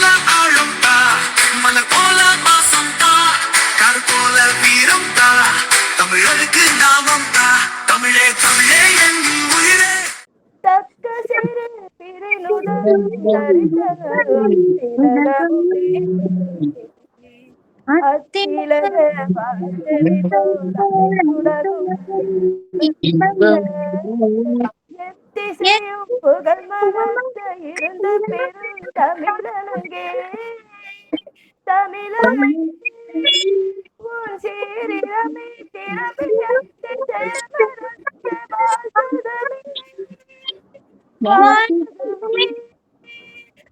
போல ஆழம் தா, மலர் போல வாசம் தா, கார் போல வீரம் தா, தமிழருக்கு நாமம் தா, தமிழே தமிழே என் உயிரே. தக்க சிறு திருநுதலும் தரிசனரும் திலகமுமே அத்திலக வாழ்த்தெளிதோடும் எத்திசையும் புகழ் மறந்த இருந்த பெரும் தமிழனங்கே தமிழன் உன் சீரிரமே திறமையத்தை செயல்படுத்த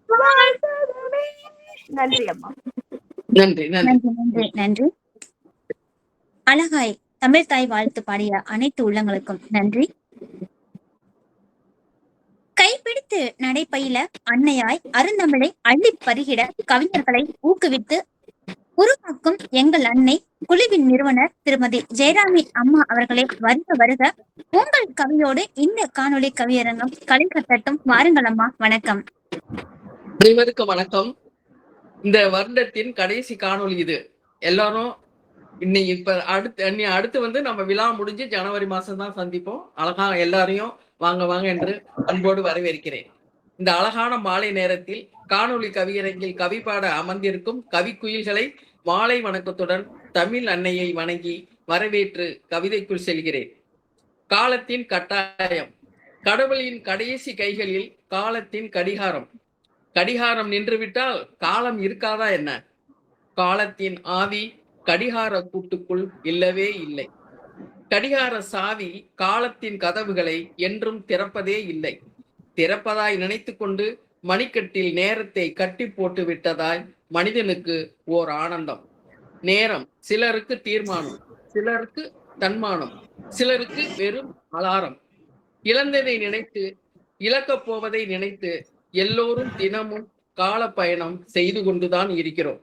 வாழ்த்துதலே நன்றி அம்மா. நன்றி நன்றி நன்றி நன்றி. அழகாய் தமிழ் தாய் வாழ்த்து பாடிய அனைத்து உள்ளங்களுக்கும் நன்றி. கைப்பிடித்து நடைபயில அன்னையாய் அருந்தமிழை அள்ளி பருகிட கவிஞர்களை ஊக்குவித்து உருவாக்கும் எங்கள் அன்னை குழுவின் நிறுவனர் திருமதி ஜெயராமி அம்மா அவர்களை வருக வருக. உங்கள் கவியோடு இந்த காணொளி கவியரங்கம் களை கட்டட்டும். வாருங்கள் அம்மா. வணக்கம். அனைவருக்கும் வணக்கம். இந்த வருடத்தின் கடைசி காணொளி இது. எல்லாரும் இன்னைக்கு இப்ப அடுத்து வந்து நம்ம விழா முடிஞ்சு ஜனவரி மாசம் தான் சந்திப்போம். அழகா எல்லாரையும் வாங்க வாங்க என்று அன்போடு வரவேற்கிறேன். இந்த அழகான மாலை நேரத்தில் காணொளி கவியரங்கில் கவி பாட அமர்ந்திருக்கும் கவி குயில்களை மாலை வணக்கத்துடன் தமிழ் அன்னையை வணங்கி வரவேற்று கவிதைக்குள் செல்கிறேன். காலத்தின் கட்டாயம். கடவுளின் கடைசி கைகளில் காலத்தின் கடிகாரம். கடிகாரம் நின்றுவிட்டால் காலம் இருக்காதா என்ன? காலத்தின் ஆவி கடிகார கூட்டுக்குள் இல்லவே இல்லை. கடிகார சாவி காலத்தின் கதவுகளை என்றும் திறப்பதே இல்லை. திறப்பதாய் நினைத்து கொண்டு மணிக்கட்டில் நேரத்தை கட்டி போட்டு விட்டதாய் மனிதனுக்கு ஓர் ஆனந்தம். நேரம் சிலருக்கு தீர்மானம், சிலருக்கு தன்மானம், சிலருக்கு வெறும் அலாரம். இழந்ததை நினைத்து இழக்கப் போவதை நினைத்து எல்லோரும் தினமும் கால பயணம் செய்து கொண்டுதான் இருக்கிறோம்.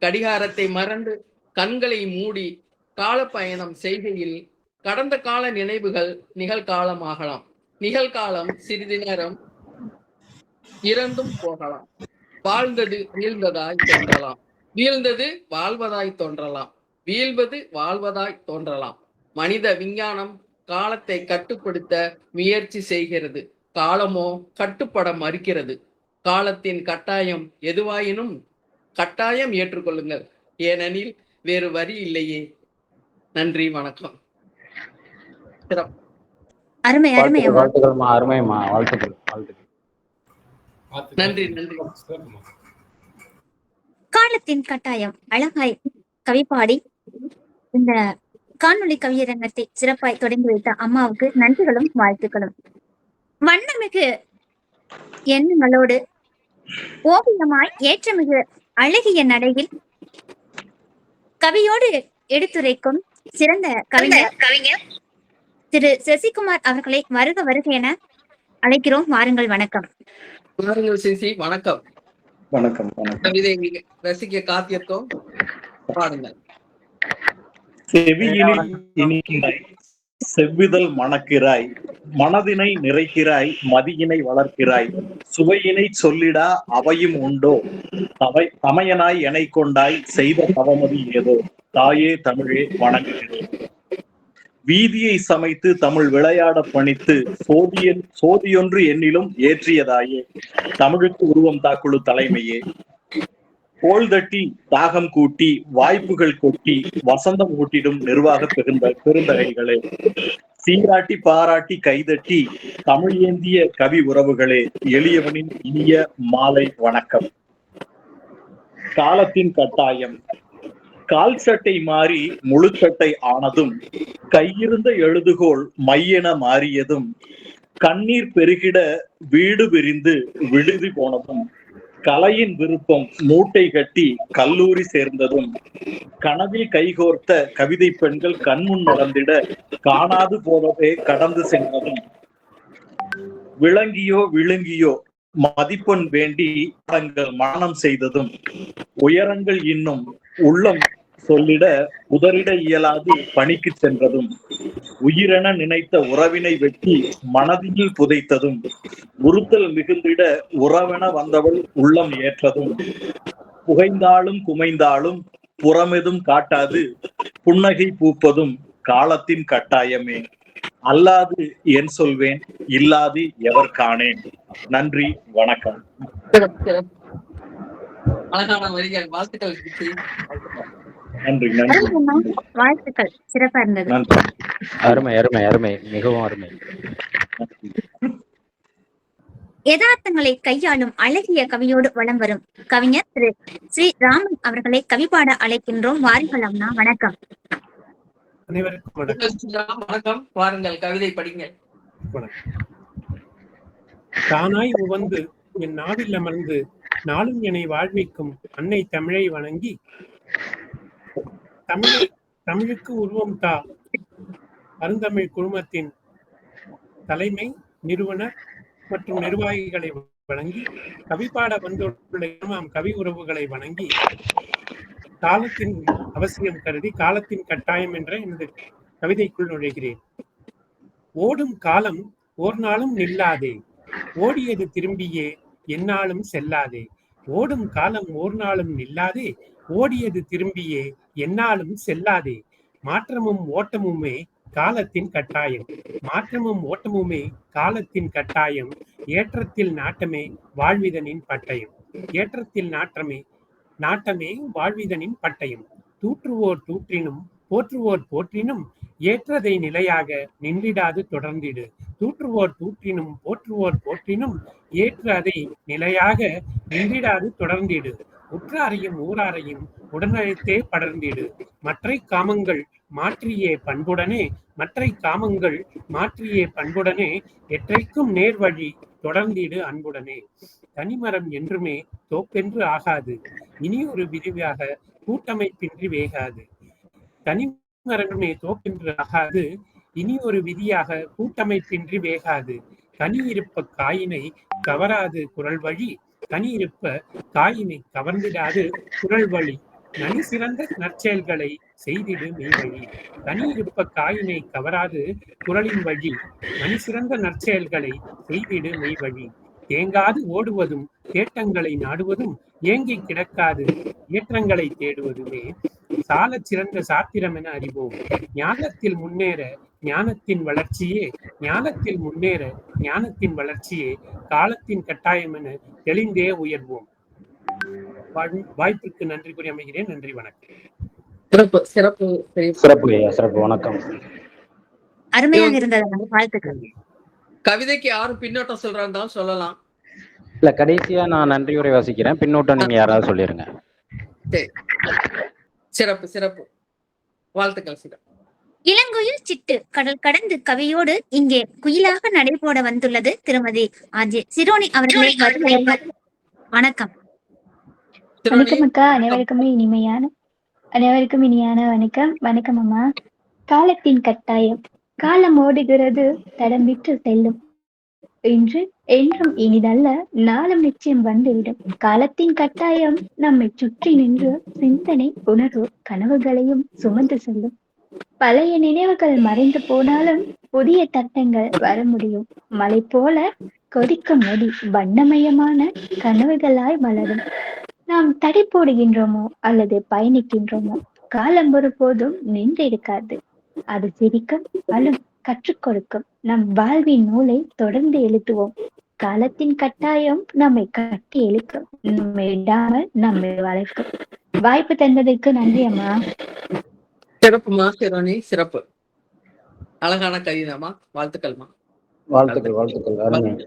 கடிகாரத்தை மறந்து கண்களை மூடி கால பயணம் செய்கையில் கடந்த கால நினைவுகள் நிகழ்காலமாகலாம். நிகழ்காலம் சிறிது நேரம் இறந்தும் போகலாம். வாழ்ந்தது வீழ்ந்ததாய் தோன்றலாம், வீழ்ந்தது வாழ்வதாய் தோன்றலாம், வீழ்வது வாழ்வதாய் தோன்றலாம். மனித விஞ்ஞானம் காலத்தை கட்டுப்படுத்த முயற்சி செய்கிறது. காலமோ கட்டுப்பட மறுக்கிறது. காலத்தின் கட்டாயம் எதுவாயினும் கட்டாயம் ஏற்றுக்கொள்ளுங்கள், ஏனெனில் வேறு வரி இல்லையே. நன்றி, வணக்கம். அருமை அருமை. அருமைமா, வாழ்த்துக்கள் வாழ்த்துக்கள். நன்றி நன்றி. காலத்தின் கட்டாயம் அழகாய் கவி பாடி இந்த காணொளி கவியரங்கத்தை சிறப்பாய் தொடங்கி வைத்த அம்மாவுக்கு நன்றிகளும் வாழ்த்துக்களும். வண்ணமிகு எண்ணங்களோடு ஓவியமாய் ஏற்றமிகு அழகிய நடையில் கவியோடு எடுத்துரைக்கும் சிறந்த கவிஞர் திரு சசிகுமார் அவர்களை வருக வருக என அழைக்கிறோம். வாருங்கள். வணக்கம். வாருங்கள் சிசி. வணக்கம். வணக்கம். கவிதை ரசிக்க காத்திருக்கோம். பாருங்கள். செவியினில் இனிக்கிறாய், செவ்விதழ் மணக்கிறாய், மனதினை நிறைக்கிறாய், மதியினை வளர்க்கிறாய், சுவையினை சொல்லிடா அவையும் உண்டோ, தமையனாய் எனை கொண்டாய் செய்த தவமதி ஏதோ, தாயே தமிழே வணங்குகிறேன். வீதியை சமைத்து தமிழ் விளையாட பணித்து சோதியொன்று என்னிலும் ஏற்றியதாயே, தமிழுக்கு உருவம் தாக்குழு தலைமையே, கோள் தட்டி தாகம் கூட்டி வாய்ப்புகள் கொட்டி வசந்தம் ஊட்டிடும் நிர்வாக பெருந்தகைகளே, சீராட்டி பாராட்டி கைதட்டி தமிழ் ஏந்திய கவி உறவுகளே, எளியவனின் இனிய மாலை வணக்கம். காலத்தின் கட்டாயம். கால் சட்டை மாறி முழு சட்டை ஆனதும், கையிருந்த எழுதுகோள் மையென மாறியதும், கண்ணீர் பெருகிட வீடு விரிந்து விடுதி போனதும், கலையின் விருப்பம் மூட்டை கட்டி கல்லூரி சேர்ந்ததும், கனவில் கைகோர்த்த கவிதை பெண்கள் கண்முன் நடந்திட காணாது போதவே கடந்து சென்றதும், விளங்கியோ விழுங்கியோ மதிப்பெண் வேண்டி தங்கள் மரணம் செய்ததும், உயரங்கள் இன்னும் உள்ளம் சொல்லிட உதறிட இயலாது பணிக்கு சென்றதும், உயிரென நினைத்த உறவினை வெட்டி மனதில் புதைத்ததும், உறுத்தல் மிகுந்திட உறவென வந்தவள் உள்ளம் ஏற்றதும், புகைந்தாலும் குமைந்தாலும் புறமெதும் காட்டாது புன்னகை பூப்பதும் காலத்தின் கட்டாயமே. அல்லாது என் சொல்வேன், இல்லாது எவர் காணேன். நன்றி, வணக்கம். அழகான வரிகள், வாழ்த்துக்கள். நன்றி நன்றி வாழ்த்துக்கள், சிறப்பா இருந்தது. நன்றி. அருமை அருமை அருமை, மிகவும் அருமை. யதார்த்தங்களை கையாளும் அழகிய கவியோடு வலம் வரும் கவிஞர் திரு ஸ்ரீ ராமன் அவர்களை கவிபாட அழைக்கின்றோம். வாருங்கள் அண்ணா. வணக்கம். அனைவருக்கும் வணக்கம். வணக்கம். வாருங்கள், கவிதை படிங்க. தானாய் உவந்து என் நாவில் அமர்ந்து நாளும் என்னை வாழ்விக்கும் அன்னை தமிழை வணங்கி, தமிழுக்கு உருவம் தா அருந்தமிழ் குழுமத்தின் தலைமை நிறுவனர் மற்றும் நிர்வாகிகளை வணங்கி, கவிப்பாட வந்துள்ள கவி உறவுகளை வணங்கி, காலத்தின் அவசியம் கருதி காலத்தின் கட்டாயம் என்ற எனது கவிதைக்குள் நுழைகிறேன். ஓடும் காலம் ஓர் நாளும் நில்லாதே, ஓடியது திரும்பியே எந்நாளும் செல்லாதே. ஓடும் காலம் ஓர் நாளும் நில்லாதே, ஓடியது திரும்பியே எந்நாளும் செல்லாதே. மாற்றமும் ஓட்டமுமே காலத்தின் கட்டாயம், மாற்றமும் ஓட்டமுமே காலத்தின் கட்டாயம். ஏற்றத்தில் நாட்டமே வாழ்விதனின் பட்டயம், ஏற்றத்தில் நாட்டமே வாழ்விதனின் பட்டயம். தூற்றுவோர் தூற்றினும் போற்றுவோர் போற்றினும் ஏற்றதை நிலையாக நின்றிடாது தொடர்ந்திடு. தூற்றுவோர் தூற்றினும் போற்றுவோர் போற்றினும் ஏற்று அதை நிலையாக நின்றிடாது தொடர்ந்திடு. உற்றாரையும் ஊராரையும் உடனழைத்தே படர்ந்திடு. மற்றை காமங்கள் மாற்றியே பண்புடனே, மற்றை காமங்கள் மாற்றியே பண்புடனே, எற்றைக்கும் நேர்வழி தொடர்ந்திடு அன்புடனே. தனிமரம் என்றுமே தோப்பென்று ஆகாது, இனி ஒரு விரிவாக கூட்டமைப்பின்றி வேகாது. தனிமரமே தோப்பென்று ஆகாது, இனி ஒரு விதியாக கூட்டமைப்பின்றி வேகாது. கனி இருப்ப காயினை கவராது குரல் வழி, கனி இருப்ப காயினை கவர்ந்திடாது குரல் வழி. நனி சிறந்த நற்செயல்களை செய்திடு மெய்வழி. கனி இருப்ப காயினை கவராது குரலின் வழி, நனி சிறந்த நற்செயல்களை செய்திடு மெய்வழி. தேங்காது ஓடுவதும் தேட்டங்களை நாடுவதும், ஏங்கி கிடக்காது ஏற்றங்களை தேடுவதுமே சாலச் சிறந்த சாத்திரம் என அறிவோம். ஞானத்தில் முன்னேற ஞானத்தின் வளர்ச்சியே, ஞானத்தில் முன்னேற ஞானத்தின் வளர்ச்சியே காலத்தின் கட்டாயம் என தெளிந்தே உயர்வோம். வாய்ப்புக்கு நன்றி கூறி அமைகிறேன். நன்றி, வணக்கம். சிறப்பு சிறப்பு சிறப்பு சிறப்பு. வணக்கம். அருமையாக இருந்தது. வாழ்த்துக்கள். கவிதைக்கு யாரும் பின்னோட்டம் சொல்றாங்க சொல்லலாம். இல்ல, கடைசியா நான் நன்றியுரை வாசிக்கிறேன், பின்னோட்டம் நீங்க யாராவது சொல்லிருங்க. சிறப்பு சிறப்பு, வாழ்த்துக்கள். சிறப்பு. இளங்குயில் சிட்டு கடல் கடந்து கவியோடு இங்கே குயிலாக நடைபோட வந்துள்ளது திருமதி ஆர்ஜே சிரோனி அவர்களை வணக்கம். வணக்கம் அக்கா. அனைவருக்கும் இனியான வணக்கம். வணக்கம் அம்மா. காலத்தின் கட்டாயம். காலம் ஓடுகிறது, தடம் விட்டு செல்லும். இன்று என்றும் இனிதல்ல, நாளும் நிச்சயம் வந்துவிடும். காலத்தின் கட்டாயம் நம்மை சுற்றி நின்று சிந்தனை, உணர்வு, கனவுகளையும் சுமந்து செல்லும். பழைய நினைவுகள் மறைந்து போனாலும் புதிய தட்டங்கள் வர முடியும். மலை போல கொதிக்கும் நொடி வண்ணமயமான கனவுகளாய் மலரும். நாம் தடை போடுகின்றோமோ அல்லது பயணிக்கின்றோமோ, காலம் ஒருபோதும் நின்று இருக்காது. அது சிரிக்கும், அழும், கற்றுக் கொடுக்கும். நம் வாழ்வின் நூலை தொடர்ந்து எழுதுவோம். காலத்தின் கட்டாயம் நம்மை கட்டி எழுக்கும், நம்மை விடாமல் நம்மை வளர்க்கும். வாய்ப்பு தந்ததற்கு நன்றி அம்மா. சிறப்புமா சிரோனி, சிறப்பு. அழகான கவிதாமா, வாழ்த்துக்கள்மா. வாழ்த்துக்கள் வாழ்த்துக்கள்.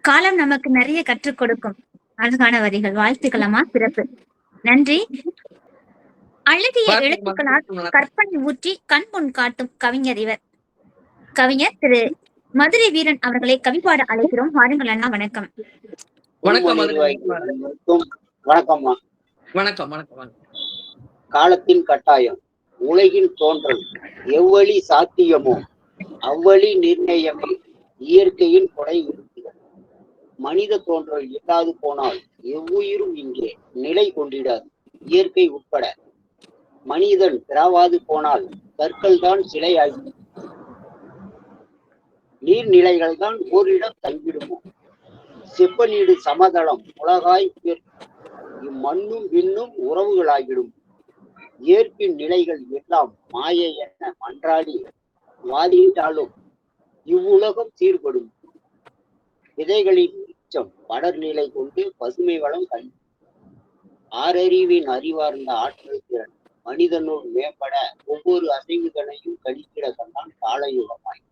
காலம் நமக்கு நிறைய கற்றுக் கொடுக்கும். அழகான வரிகள். வாழ்த்துக்களம்மா, சிறப்பு. நன்றி. அழகிய எழுத்துக்களால் கற்பனை ஊற்றி கண் முன் காட்டும் கவிஞர் இவர். கவிஞர் திரு மதுரை வீரன் அவர்களை கவிப்பாட அழைக்கிறோம். வாருங்கள் அண்ணா. வணக்கம். வணக்கம். வணக்கம்மா. வணக்கம் வணக்கம். காலத்தின் கட்டாயம். உலகின் தோன்றல் எவ்வழி சாத்தியமோ அவ்வழி நிர்ணயமே இயற்கையின் கொடை இருக்கிறது. மனித தோன்றல் இல்லாது போனால் எவ்வுயிரும் இங்கே நிலை கொண்டிடாது. இயற்கை உட்பட மனிதன் பிறவாது போனால் கற்கள் தான் சிலையாகி நீர்நிலைகள் தான் ஓரிடம் தங்கிடுமோ செப்பநீடு சமதளம் உலகாய் இம்மண்ணும் விண்ணும் உறவுகளாகிடும் ஏற்பின் நிலைகள் எல்லாம் மாயை என மன்றாடி வாதிட்டாலும் இவ்வுலகம் சீர்படும் விதைகளின் உச்சம் படர் நிலை கொண்டு பசுமை வளம் கண்டு ஆறறிவின் அறிவார்ந்த ஆற்றல் திறன் மனிதனுள் மேம்பட ஒவ்வொரு அசைவுதனையும் கணிக்கிட கண்டான் காலயுகமாய்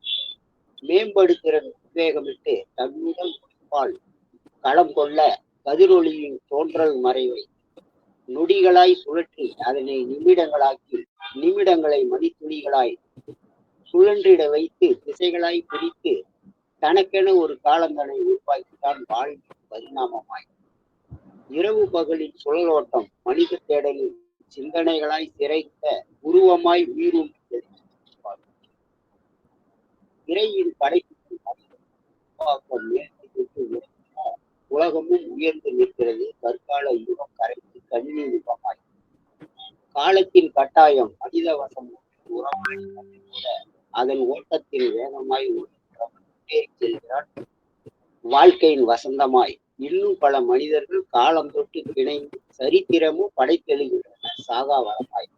மேம்படுத்திறன் உத்வேகமிட்டு தன்னுடன் பால் களம் கொள்ள கதிரொளியின் தோன்றல் மறைவை நொடிகளாய் சுழற்றி அதனை நிமிடங்களாக்கி நிமிடங்களை மணித்துளிகளாய் சுழன்றிட வைத்து திசைகளாய் பிரித்து தனக்கென ஒரு காலந்தனை உருவாக்கித்தான் வாழ்வின் பரிணாமமாய் இரவு பகலின் சுழலோட்டம் மனித தேடலில் சிந்தனைகளாய் சிறைத்த உருவமாய் உயிரும் இறையின் படைப்புக்கு உலகமும் உயர்ந்து நிற்கிறது கற்கால யுகம் கரைத்து கணினி யுகமாய் காலத்தின் கட்டாயம் மனித வசம் உரமாய் கூட அதன் ஓட்டத்தில் வேகமாய் செல்கிறான் வாழ்க்கையின் வசந்தமாய் இன்னும் பல மனிதர்கள் காலம் தொட்டு பிணைந்து சரித்திரமும் படைத்தெழுகின்றன சாகா வரமாய்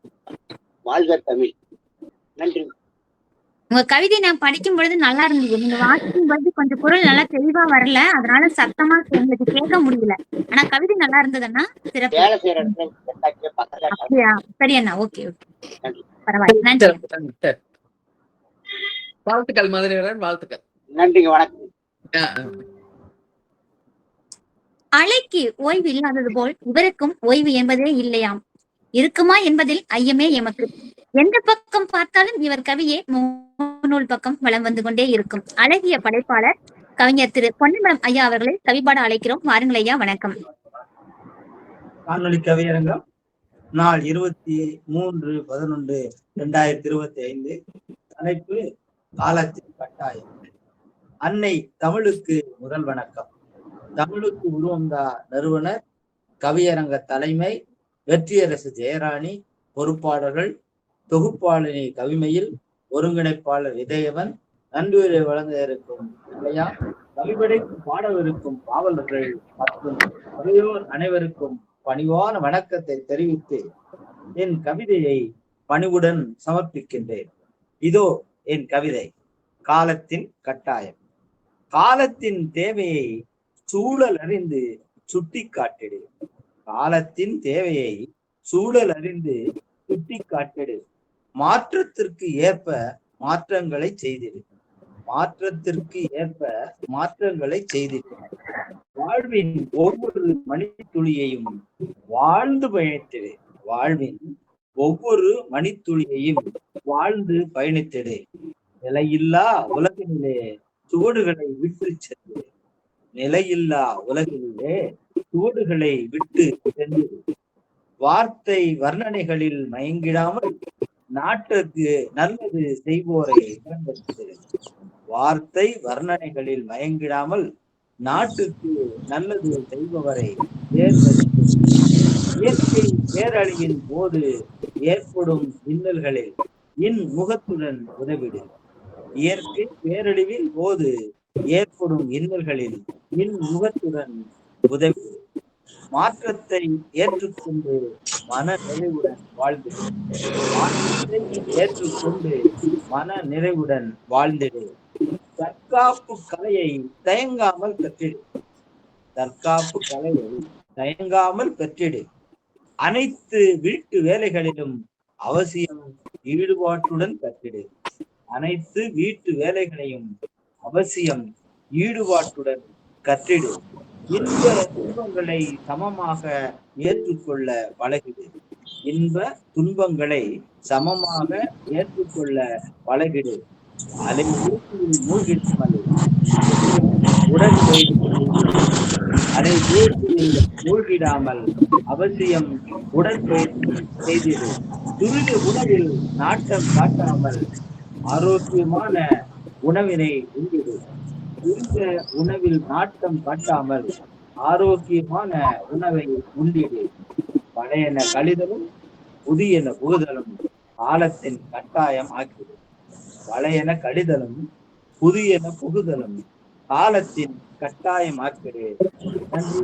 வாழ்க தமிழ். நன்றி. உங்க கவிதை நான் படிக்கும் பொழுது நல்லா இருந்தது. நீங்க வாசிக்கும் பொழுது கொஞ்சம் குரல் நல்லா தெளிவா வரல, அதனால சத்தமா எங்களுக்கு கேட்க முடியல. ஆனா கவிதை நல்லா இருந்ததுன்னா சிறப்பு. அப்படியா? சரி அண்ணா, ஓகே ஓகே, பரவாயில்ல, நன்றி. வாழ்த்துக்கள் மதுரை, வாழ்த்துக்கள். நன்றிங்க, வணக்கம். அலைக்கு ஓய்வு இல்லாதது போல் இவருக்கும் ஓய்வு என்பதே இல்லையாம். இருக்குமா என்பதில் ஐயமே எமக்கு. எந்த பக்கம் பார்த்தாலும் இவர் கவியே நூல் பக்கம் வலம் வந்து கொண்டே இருக்கும். அழகிய படைப்பாளர் கவிஞர் திரு பொன்னம்பலம் ஐயா அவர்களை கவிபாட அழைக்கிறோம். வாருங்கள் ஐயா, வணக்கம். காணொலி கவியரங்கம் நாள் 23/11/2025. தலைப்பு காலத்தின் கட்டாயம். அன்னை தமிழுக்கு முதல் வணக்கம். தமிழுக்கு உருவந்தா நிறுவனர், கவியரங்க தலைமை வெற்றியரசு ஜெயராணி, பொறுப்பாளர்கள் தொகுப்பாளினி கவிமையில் ஒருங்கிணைப்பாளர் இதயவன், நன்றியுரை வழங்க இருக்கும் இல்லையா, கவிபடைக்கும் பாடவிருக்கும் பாவலர்கள் மற்றும் கவியோர் அனைவருக்கும் பணிவான வணக்கத்தை தெரிவித்து என் கவிதையை பணிவுடன் சமர்ப்பிக்கின்றேன். இதோ என் கவிதை. காலத்தின் கட்டாயம். காலத்தின் தேவையை சூழல் அறிந்து சுட்டி காட்டிடு. காலத்தின் தேவையை சூழல் அறிந்து சுட்டி காட்டிடு. மாற்றத்திற்கு ஏற்ப மாற்றங்களை செய்திடு. மாற்றத்திற்கு ஏற்ப மாற்றங்களை செய்திடு. வாழ்வின் ஒவ்வொரு மணித்துளியையும் வாழ்ந்து பயணித்திடு. வாழ்வின் ஒவ்வொரு மணித்துளியையும் வாழ்ந்து பயணித்திடு. நிலையில்லா உலகினிலே சுவடுகளை விட்டு சென்று. நிலையில்லா உலகிலே சுவடுகளை விட்டு சென்று. வார்த்தை வர்ணனைகளில் மயங்கிடாமல் நாட்டுக்கு நல்லது செய்வோரை தேர்ந்தெடுத்தது. வார்த்தை வர்ணனைகளில் மயங்கிடாமல் நாட்டுக்கு நல்லது செய்பவரை தேர்ந்தெடுத்தது. இயற்கை பேரழிவின் போது ஏற்படும் இன்னல்களில் இன்முகத்துடன் உதவிடு. இயற்கை பேரழிவின் போது ஏற்படும் இன்னல்களில் இன்முகத்துடன் உதவி. மாற்றத்தை ஏற்றுக்கொண்டு மன நிறைவுடன் வாழ்ந்திடு. மாற்றத்தை ஏற்றுக்கொண்டு மன நிறைவுடன் வாழ்ந்திடு. தற்காப்பு கலையை தயங்காமல் கற்றிடு. தற்காப்பு கலையை தயங்காமல் கற்றிடு. அனைத்து வீட்டு வேலைகளிலும் அவசியம் ஈடுபாட்டுடன் கற்றிடு. அனைத்து வீட்டு வேலைகளையும் அவசியம் ஈடுபாட்டுடன் கற்றிடு. இன்ப துன்பங்களை சமமாக ஏற்றுக்கொள்ள பழகிடு. இன்ப துன்பங்களை சமமாக ஏற்றுக்கொள்ள பழகிடு. அலை ஊற்றியில் மூழ்கிடாமல் உடல் அலை ஊற்றியில் மூழ்கிடாமல் அவசியம் உடற்பயிற்சி செய்திடு. துரித உணவில் நாட்டம் காட்டாமல் ஆரோக்கியமான உணவினை உண்டிடு. துரித உணவில் நாட்டம் காட்டாமல் ஆரோக்கியமான உணவை உண்டிடு. பழையன கழிதலும் புதியன புகுதலும் காலத்தின் கட்டாயம் ஆக்கிவிடும். பழையன கடிதலும் புதியன புகுதலும் காலத்தின் கட்டாயம் ஆக்கிடு. நன்றி.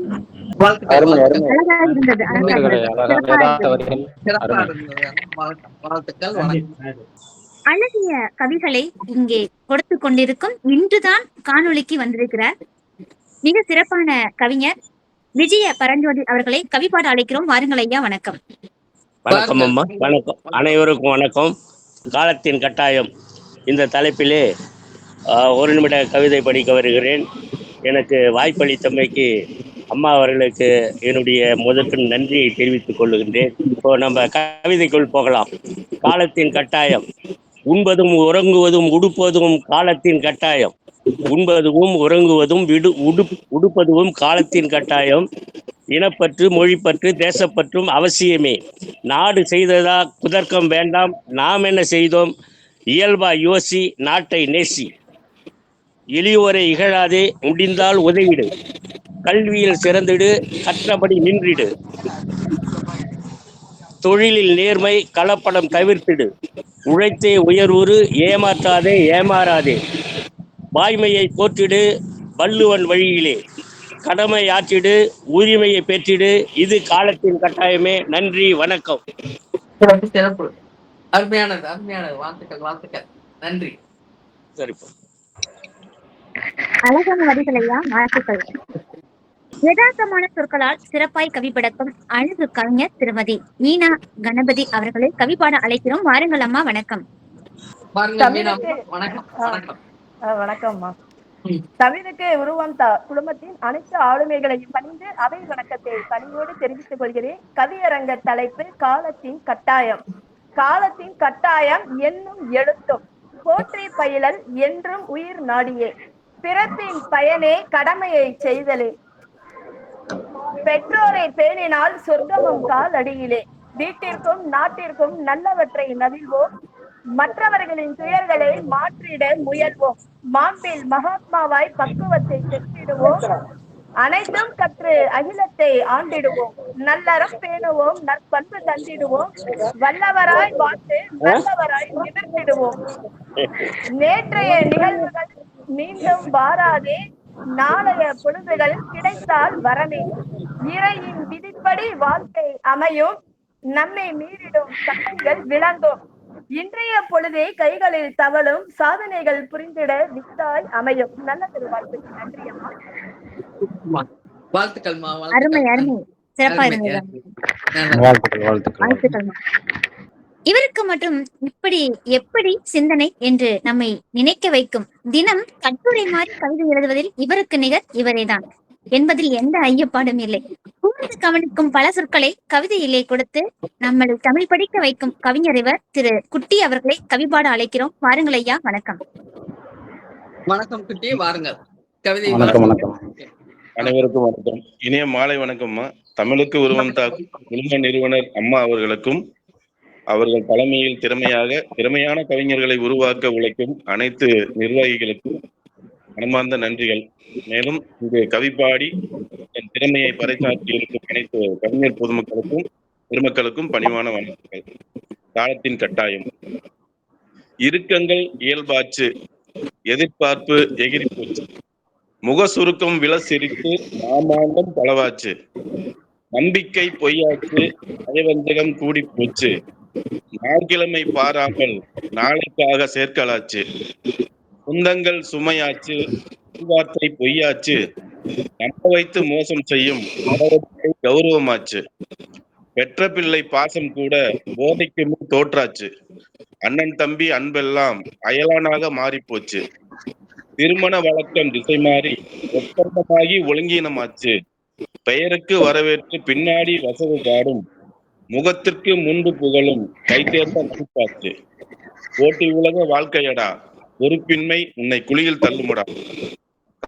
அருமை அருமை. அழகா இருந்தது, அழகா வாழ்த்துக்கள் இருந்தது. அழகா சிறப்பா யதார்த்த இருந்தது. வரிகள் சிறப்பா அருமை. இருந்தது. வாழ்த்துக்கள். நன்றி. வணக்கம். நன்றி. அழகிய கவிகளை இங்கே கொடுத்து கொண்டிருக்கும் இன்றுதான் காணொளிக்கு வந்திருக்கிறார் மிக சிறப்பான கவிஞர் விஜய பரஞ்சோதி அவர்களை கவிப்பாட அழைக்கிறோம். வாருங்கள் ஐயா. வணக்கம். வணக்கம் அம்மா. வணக்கம் அனைவருக்கும் வணக்கம். காலத்தின் கட்டாயம் இந்த தலைப்பிலே ஒரு நிமிட கவிதை படிக்க வருகிறேன். எனக்கு வாய்ப்பளித்தமைக்கு அம்மா அவர்களுக்கு என்னுடைய முதற்கண் நன்றியை தெரிவித்துக் கொள்ளுகின்றேன். இப்போ நம்ம கவிதைக்குள் போகலாம். காலத்தின் கட்டாயம். உண்பதும் உறங்குவதும் உடுப்பதும் காலத்தின் கட்டாயம். உண்பதும் உறங்குவதும் உடுப்பதும் காலத்தின் கட்டாயம். இனப்பற்று, மொழிப்பற்று, தேசப்பற்றும் அவசியமே. நாடு செய்ததா குதர்க்கம் வேண்டாம், நாம் என்ன செய்தோம், இயல்பா யோசி, நாட்டை நேசி. எளியோரை இகழாதே, முடிந்தால் உதவிடு. கல்வியில் சிறந்திடு, கற்றபடி நின்றிடு. தொழிலில் நேர்மை, கலப்படம் தவிர்த்திடு. உழைத்தே உயர்வுறு, ஏமாற்றாதே, ஏமாறாதே. வாய்மையை போற்றிடு, வள்ளுவன் வழியிலே. கடமை ஆற்றிடு, உரிமையை பெற்றிடு. இது காலத்தின் கட்டாயமே. நன்றி, வணக்கம். சிறப்பு சிறப்பு. அருமையானது அருமையானது. வாழ்த்துக்கள். நன்றி. சரிப்பா. அழகான வரிகள் ஐயா. வாழ்த்துக்கள். யதார்த்தமான சொற்களால் சிறப்பாய் கவிப்படக்கும் அழகு கவிஞர் திருமதி மீனா கணபதி அவர்களை கவிப்பாட அழைக்கிறோம். வாருங்கள் அம்மா. வணக்கம். வணக்கம்மா. தமிழுக்கு உருவம் குடும்பத்தின் அனைத்து ஆளுமைகளையும் பணிந்து அவை வணக்கத்தை பணியோடு தெரிவித்துக் கொள்கிறேன். கவியரங்க தலைப்பு காலத்தின் கட்டாயம். காலத்தின் கட்டாயம் என்னும் எழுத்தும் போற்றி பயிலல் என்றும் உயிர் நாடியே. பிறப்பின் பயனே கடமையை செய்தலே. பெற்றோரை பேணினால் சொர்க்கமும் கால் அடியிலே. வீட்டிற்கும் நாட்டிற்கும் நல்லவற்றை நவிழ்வோம். மற்றவர்களின் துயர்களை மாற்றிட முயல்வோம். மாண்பில் மகாத்மாவாய் பக்குவத்தை பெற்றிடுவோம். அனைத்தும் கற்று அகிலத்தை ஆண்டிடுவோம். நல்லறம் பேணுவோம், நற்பண்பு தந்திடுவோம். வல்லவராய் வாழ்ந்து நல்லவராய் நிமிர்த்திடுவோம். நேற்றைய நிகழ்வுகள் மீண்டும் வாராதே. நாளைய பொழுதுகள் கிடைத்தால் வரமே. இறையின் விதிப்படி வாழ்க்கை அமையும். நம்மை மீறிடும் சக்திகள் விளங்கும். இன்றைய பொழுதே கைகளில் தவழும். சாதனைகள் புரிந்திட வித்தாய் அமையும். நல்ல திருவாழ்த்துக்கு நன்றி அம்மா. வாழ்த்துக்கள்மா. அருமை அருமை. சிறப்பா இருந்தது. வாழ்த்துக்கள். இவருக்கு மட்டும் இப்படி எப்படி சிந்தனை என்று நம்மை நினைக்க வைக்கும். தினம் கட்டுரை மாதிரி கவிதை எழுதுவதில் இவருக்கு நிகர் இவரேதான் என்பதில் எந்த ஐயப்பாடும் இல்லை. கூர்ந்து கவனிக்கும் பல சொற்களை கவிதையிலே கொடுத்து நம்மளை தமிழ் படிக்க வைக்கும் கவிஞர் இவர். திரு குட்டி அவர்களை கவிபாட அழைக்கிறோம். வாருங்கள் ஐயா. வணக்கம். வணக்கம் குட்டி, வாருங்கள். கவிதை. வணக்கம். அனைவருக்கும் வணக்கம். இனிய மாலை வணக்கம்மா. தமிழுக்கு உருவம் தாக்கும் குழும நிறுவனர் அம்மா அவர்களுக்கும் அவர்கள் தலைமையில் திறமையான கவிஞர்களை உருவாக்க உழைக்கும் அனைத்து நிர்வாகிகளுக்கும் மனமார்ந்த நன்றிகள். மேலும் இங்கு கவிப்பாடி தன் திறமையை பறைசாற்றி இருக்கும் அனைத்து கவிஞர் பொதுமக்களுக்கும் பெருமக்களுக்கும் பணிவான வணக்கங்கள். காலத்தின் கட்டாயம். இறுக்கங்கள் இயல்பாச்சு, எதிர்பார்ப்பு எகிரி போச்சு. முக சுருக்கம் வில சிரித்து மாமாண்டம் பலவாச்சு. நம்பிக்கை பொய்யாச்சு, நயவஞ்சகம் கூடி போச்சு. நாள்கிழமை பாராமல் நாளைக்காக சேர்க்கலாச்சு. சொந்தங்கள் சுமையாச்சு, வார்த்தை பொய்யாச்சு. நம்ப வைத்து மோசம் செய்யும் கௌரவமாச்சு. பெற்ற பிள்ளை பாசம் கூட போதைக்கு முன் தோற்றாச்சு. அண்ணன் தம்பி அன்பெல்லாம் அயலானாக மாறி போச்சு. திருமண வழக்கம் திசை மாறி ஒப்பந்தமாகி ஒழுங்கீனமாச்சு. பெயருக்கு வரவேற்று பின்னாடி வசவு பாடும், முகத்திற்கு முன்பு புகழும் கைதேர்ந்த மதிப்பாச்சு. போட்டி உலக வாழ்க்கையடா, பொறுப்பின்மை உன்னை குழியில் தள்ளுமுடா.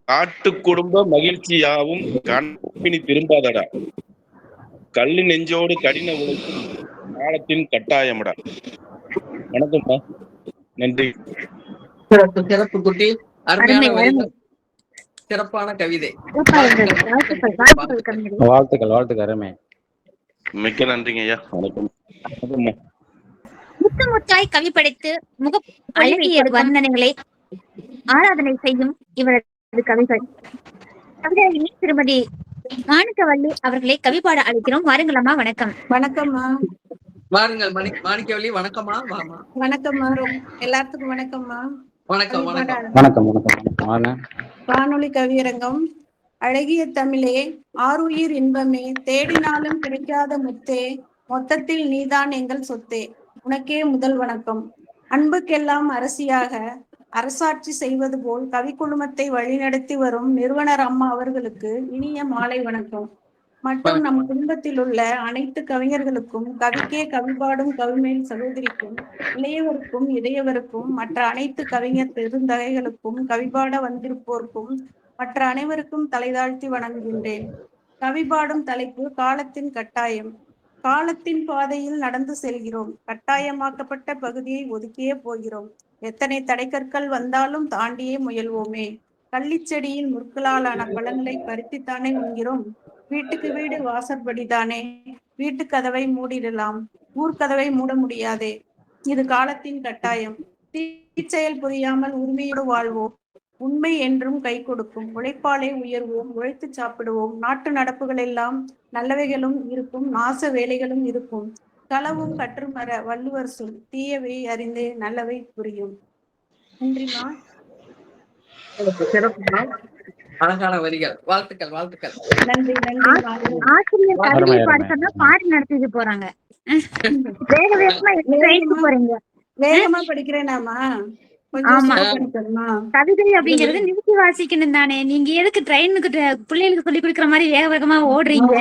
காட்டு குடும்ப மகிழ்ச்சியாவும் கண்பினி திரும்பாதடா. கல்லு நெஞ்சோடு கடின உழைக்கும் காலத்தின் கட்டாயமடா. வணக்கம்மா. நன்றி. சிறப்பு குட்டி. அருமையான சிறப்பான கவிதை. வாழ்த்துக்கள். அருமை. மிக்க நன்றிங்க ஐயா. வணக்கம். முத்து முத்தாய் கவி படைத்து முக அழகிய வர்ணனைகளை ஆராதனை செய்யும் இவரது கவிகள். கவிதையை திருமதி மாணிக்கவல்லி அவர்களை கவிபாட அழைக்கிறோம். வாருங்களம்மா. வணக்கம். வணக்கம்மா. வாருங்கள் மாணிக்கவல்லி. வணக்கம்மா. வாமா. வணக்கம்மா. எல்லாத்துக்கும் வணக்கம்மா. வணக்கம். வணக்கம். வணக்கம். வணக்கம். வானொலி கவியரங்கம். அழகிய தமிழே, ஆருயிர் இன்பமே, தேடினாலும் கிடைக்காத முத்தே, மொத்தத்தில் நீதான் எங்கள் சொத்தே, உனக்கே முதல் வணக்கம். அன்புக்கெல்லாம் அரசியாக அரசாட்சி செய்வது போல் கவி குழுமத்தை வழிநடத்தி வரும் நிறுவனர் அம்மா அவர்களுக்கு இனிய மாலை வணக்கம். மற்றும் நம் குடும்பத்தில் உள்ள அனைத்து கவிஞர்களுக்கும், கவிக்கே கவி பாடும் கவிமேல் சகோதரிக்கும், இளையவருக்கும் இளையவருக்கும், மற்ற அனைத்து கவிஞர் பெருந்தகைகளுக்கும், கவிபாட வந்திருப்போர்க்கும், மற்ற அனைவருக்கும் தலைதாழ்த்தி வணங்குகின்றேன். கவிபாடும் தலைப்பு காலத்தின் கட்டாயம். காலத்தின் பாதையில் நடந்து செல்கிறோம். கட்டாயமாக்கப்பட்ட பகுதியை ஒதுக்கியே போகிறோம். எத்தனை தடைக்கற்கள் வந்தாலும் தாண்டியே முயல்வோமே. கள்ளிச்செடியில் முற்களாலான பழங்களை பறித்துத்தானே உண்கிறோம். வீட்டுக்கு வீடு வாசற்படிதானே. வீட்டு கதவை மூடிடலாம், ஊர்க்கதவை மூட முடியாதே. இது காலத்தின் கட்டாயம். தீச்செயல் புரியாமல் உரிமையோடு வாழ்வோம். உண்மை என்றும் கை கொடுக்கும். உழைப்பாலே உயர்வோம், உழைத்து சாப்பிடுவோம். நாட்டு நடப்புகள் எல்லாம் நல்லவைகளும் இருக்கும், நாச வேலைகளும் இருக்கும். களவும் கற்றுமர வள்ளுவர் சொல். தீயவை அறிந்தே நல்லவை புரியும். நன்றிமா. அழகான வரிகள். வாழ்த்துக்கள். வாழ்த்துக்கள். நன்றி. ஆசிரியர் கவிதையை பாட சொன்னா பாடி நடத்திட்டு போறாங்க. வேக வேகமா போறீங்க. வேகமா படிக்கிறேனாமா? ஆமா. கவிதை அப்படிங்கறது நிறுத்தி வாசிக்கணும் தானே. நீங்க எதுக்கு ட்ரெயினுக்கு பிள்ளைகளுக்கு சொல்லி கொடுக்குற மாதிரி வேக வேகமா ஓடுறீங்க?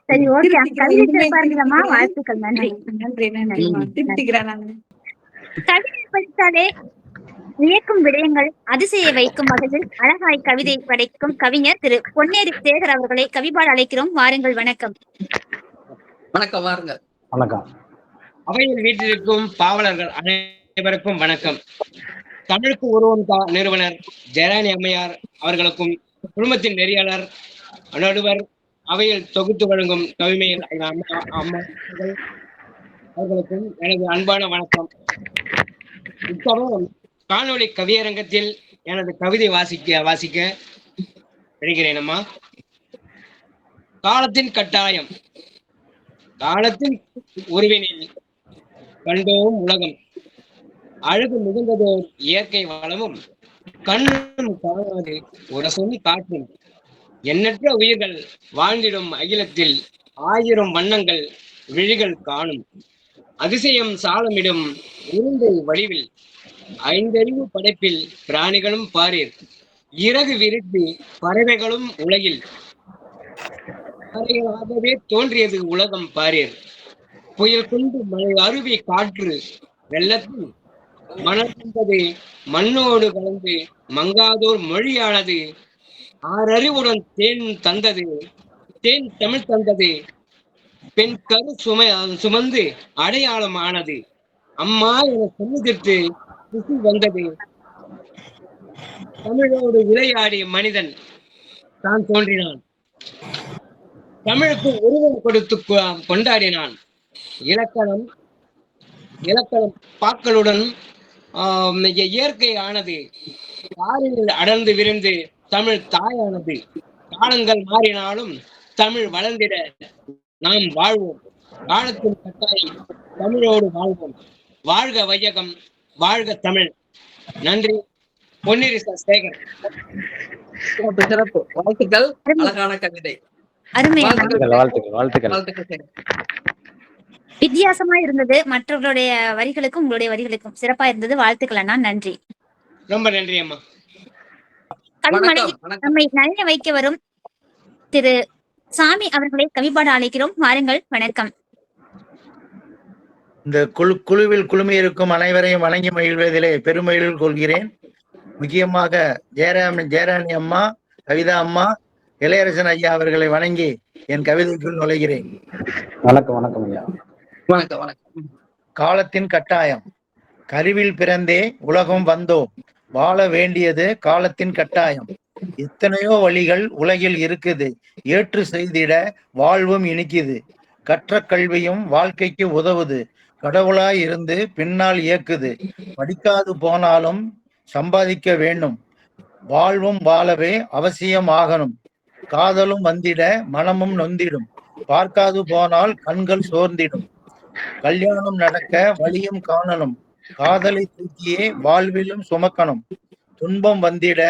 சரி, ஓகே. கவிதை பாருங்கம்மா. வாழ்த்துக்கள். நன்றி. கவிதை படித்தாலே வியக்கும் விடயங்கள் அதிசய வைக்கும் வகையில் அழகாய் கவிதை படைக்கும் கவிஞர் திரு பொன்னேரி சேகர் அவர்களை கவிபாட அழைக்கிறோம். வாருங்கள். வணக்கம். வணக்கம். வாருங்கள். வணக்கம். அவையில் வீட்டிற்கும் பாவலர்கள் அனைவருக்கும் வணக்கம். தமிழுக்கு உருவம் நிறுவனர் ஜெயராணி அம்மையார் அவர்களுக்கும், குடும்பத்தின் நெறியாளர் நடுவர், அவையில் தொகுத்து வழங்கும் கவிமையில் அம்மா அவர்களுக்கும் எனது அன்பான வணக்கம். இப்பவும் காணொளி கவியரங்கத்தில் எனது கவிதை வாசிக்க விடுகிறேன் அம்மா. காலத்தின் கட்டாயம். காலத்தின் உருவினில் கண்டோம் உலகம். அழகு மிகுந்ததோர் இயற்கை வளமும், கண்ணும் காணாது உரசொலி காற்றும். எண்ணற்ற உயிர்கள் வாழ்ந்திடும் அகிலத்தில் ஆயிரம் வண்ணங்கள் விழிகள் காணும். அதிசயம் சாலமிடும் உருண்டை வடிவில் ஐந்தறிவு படைப்பில் பிராணிகளும் பாரீர். இறகு விரித்து பறவைகளும் உலகில் பறவைகளாகவே தோன்றியது உலகம் பாரீர். புயல் கொண்டு மழை அருவி காற்று வெள்ளத்தில் மணந்தது மண்ணோடு கலந்து மங்காதோர் மொழியானது. ஆறறிவுடன் தேன் தந்தது, தேன் தமிழ் தந்தது. பெண் கரு சுமந்து அடையாளம் ஆனது. அம்மா என சொல்லுதிட்டு குசி வந்தது. தமிழோடு விளையாடிய மனிதன் தான் தோன்றினான். தமிழுக்கு உருவம் கொடுத்து கொண்டாடினான். இலக்கணம் பாக்களுடன் இயற்கை ஆனது. காரில் அடர்ந்து விரிந்து தமிழ் தாயானது. காலங்கள் மாறினாலும் தமிழ் வளர்ந்திட நாம் வாழ்வோம். காலத்தின் கட்டாயம் தமிழோடு வாழ்வோம். வாழ்க வையகம், வாழ்க தமிழ். நன்றி. பொன்னேரி சேகர். சிறப்பு. வாழ்த்துக்கள். அழகான கவிதை. வாழ்த்துக்கள். வித்தியாசமா இருந்தது. மற்றவர்களுடைய வரிகளுக்கும் உங்களுடைய வரிகளுக்கும் சிறப்பா இருந்தது. வாழ்த்துக்கள் அண்ணா. நன்றி. ரொம்ப நன்றி அம்மா. கவிமலை நம்மை நனைய வைக்க வரும் திரு சாமி அவர்களை கவிபாட அழைக்கிறோம். வாருங்கள். வணக்கம். இந்த குழுவில் குழுமியிருக்கும் அனைவரையும் வணங்கி மகிழ்வதிலே பெருமகிழ்வு கொள்கிறேன். முக்கியமாக ஜெயராணி அம்மா, கவிதா அம்மா, இளையரசன் ஐயா அவர்களை வணங்கி என் கவிதைக்குள் நுழைகிறேன். வணக்கம். வணக்கம் ஐயா. வணக்கம். வணக்கம். காலத்தின் கட்டாயம். கருவில் பிறந்தே உலகம் வந்தோம். வாழ வேண்டியது காலத்தின் கட்டாயம். எத்தனையோ வழிகள் உலகில் இருக்குது. ஏற்று செய்திட வாழ்வும் இனிக்குது. கற்ற கல்வியும் வாழ்க்கைக்கு உதவுது. கடவுளாய் இருந்து பின்னால் இயக்குது. படிக்காது போனாலும் சம்பாதிக்க வேண்டும். வாழ்வும் வாழவே அவசியம் ஆகணும். காதலும் வந்திட மனமும் நொந்திடும். பார்க்காது போனால் கண்கள் சோர்ந்திடும். கல்யாணம் நடக்க வழியும் காணணும். காதலை தூக்கியே வாழ்விலும் சுமக்கணும். துன்பம் வந்திட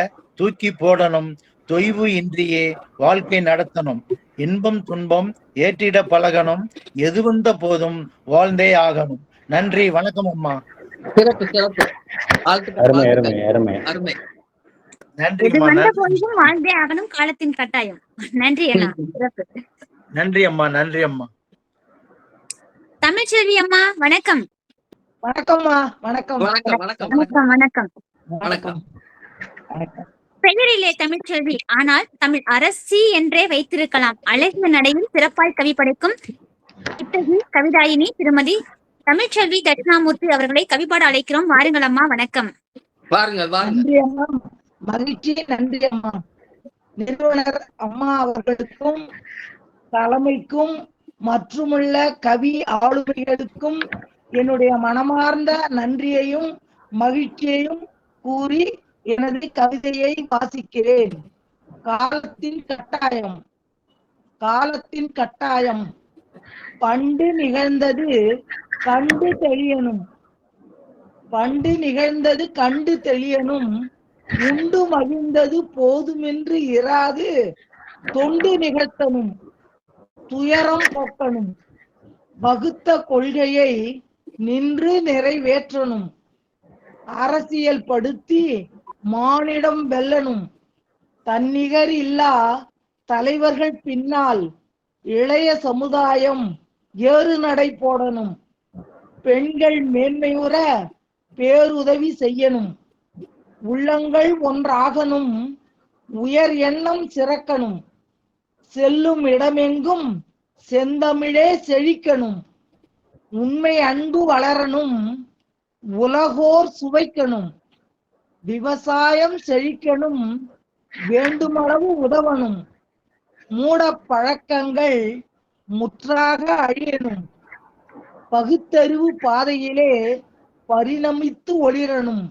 தூக்கி போடணும். தொய்வு இன்றியே வாழ்க்கை நடத்தணும். இன்பம் துன்பம் ஏற்றிட பழகணும். எது வந்த போதும் வாழ்ந்தே ஆகணும். நன்றி, வணக்கம் அம்மா. சிறப்பு சிறப்பு. அருமை அருமை அருமை. அருமை. நன்றி எது அம்மா. வந்த போதிலும் வாழ்ந்தே ஆகணும், காலத்தின் கட்டாயம். நன்றி அண்ணா, சிறப்பு. நன்றி அம்மா. நன்றி அம்மா. தமிழ்ச்செல்வி அம்மா வணக்கம். வணக்கம்மா. வணக்கம் வணக்கம் வணக்கம் வணக்கம் வணக்கம். வணக்கம். பெயரிலே தமிழ்ச்செல்வி, ஆனால் தமிழ் அரசி என்றே வைத்திருக்கலாம். அழகிய நடையில் சிறப்பாய் கவி படைக்கும் இத்தகைய கவிதாயினி திருமதி தமிழ்ச்செல்வி தட்சிணாமூர்த்தி அவர்களை கவிபாட அழைக்கிறோம். வாருங்கள் அம்மா. வணக்கம். வாருங்கள் வாருங்கள். நன்றி அம்மா. மகிழ்ச்சி. நன்றி அம்மா. நிறுவனர் அம்மா அவர்களுக்கும் தலைமைக்கும் மற்றுமுள்ள கவி ஆளுமைகளுக்கும் என்னுடைய மனமார்ந்த நன்றியையும் மகிழ்ச்சியையும் கூறி எனது கவிதையை வாசிக்கிறேன். காலத்தின் கட்டாயம். காலத்தின் கட்டாயம். பண்டு நிகழ்ந்தது கண்டு தெளியனும். பண்டு நிகழ்ந்தது கண்டு தெளியனும். உண்டு மகிழ்ந்தது போதுமென்று இராது தொண்டு நிகழ்த்தனும். துயரம் போக்கணும். வகுத்த கொள்கையை நின்று நிறைவேற்றணும். அரசியல் படுத்தி மானிடம் வெல்லணும். தன்னிகர் இல்லா தலைவர்கள் பின்னால் இளைய சமுதாயம் ஏறு நடை போடணும். பெண்கள் மேன்மையுற பேருதவி செய்யணும். உள்ளங்கள் ஒன்றாகணும். உயர் எண்ணம் சிறக்கணும். செல்லும் இடமெங்கும் செந்தமிழே செழிக்கணும். உண்மை அன்பு வளரணும். உலகோர் சுவைக்கணும். விவசாயம் செழிக்கணும். வேண்டுமளவு உதவணும். மூட பழக்கங்கள் முற்றாக அழியணும். பகுத்தறிவு பாதையிலே பரிணமித்து ஒளிரணும்.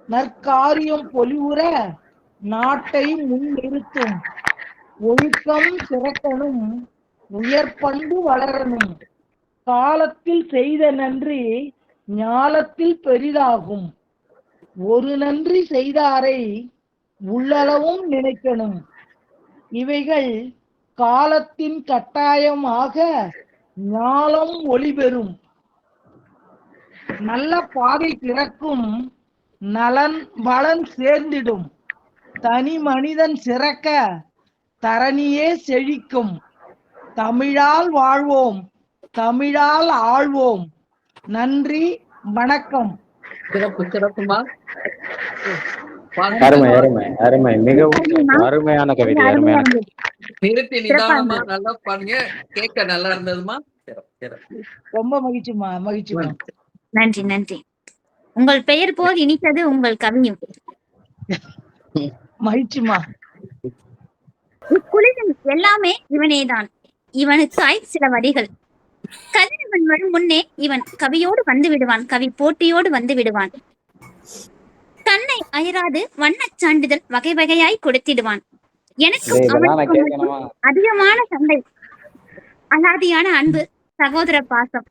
நற்காரியம் பொலிவுற நாட்டை முன்னிறுத்தும். ஒழுக்கம் சிறக்கணும். உயர் பண்பு வளரணும். காலத்தில் செய்த நன்றி ஞாலத்தில் பெரிதாகும். ஒரு நன்றி செய்தாரை உள்ளளவும் நினைக்கணும். இவைகள் காலத்தின் கட்டாயமாக ஞாலம் ஒளிபெறும். நல்ல பாதை பிறக்கும். நலன் வளன் சேர்ந்திடும். தனி மனிதன் சிறக்க தரணியே செழிக்கும். தமிழால் வாழ்வோம். தமிழால் ஆழ்வோம். நன்றி, வணக்கம். சிறப்பு சிறப்புமா. அருமை அருமை அருமை. மிகவும் அருமையான கவிதை. அருமையான கவிதை. நிறுத்தி நிதானமா நல்லா பாருங்க. கேட்க நல்லா இருந்ததுமா. ரொம்ப மகிழ்ச்சிமா. மகிழ்ச்சிமா. நன்றி நன்றி. உங்கள் பெயர் போல் இனித்தது உங்கள் கவியும். மகிழ்ச்சிமா. இக்குழுவின் எல்லாமே இவனேதான். இவனுக்காய் சில வரிகள். கதிரவன் வரும் முன்னே இவன் கவியோடு வந்து விடுவான். கவி போட்டியோடு வந்து விடுவான். தன்னை அயராது வண்ணச் சான்றிதழ் வகை வகையாய் கொடுத்திடுவான். எனக்கும் அவனுக்கும் அதிகமான சண்டை, அலாதியான அன்பு, சகோதர பாசம்.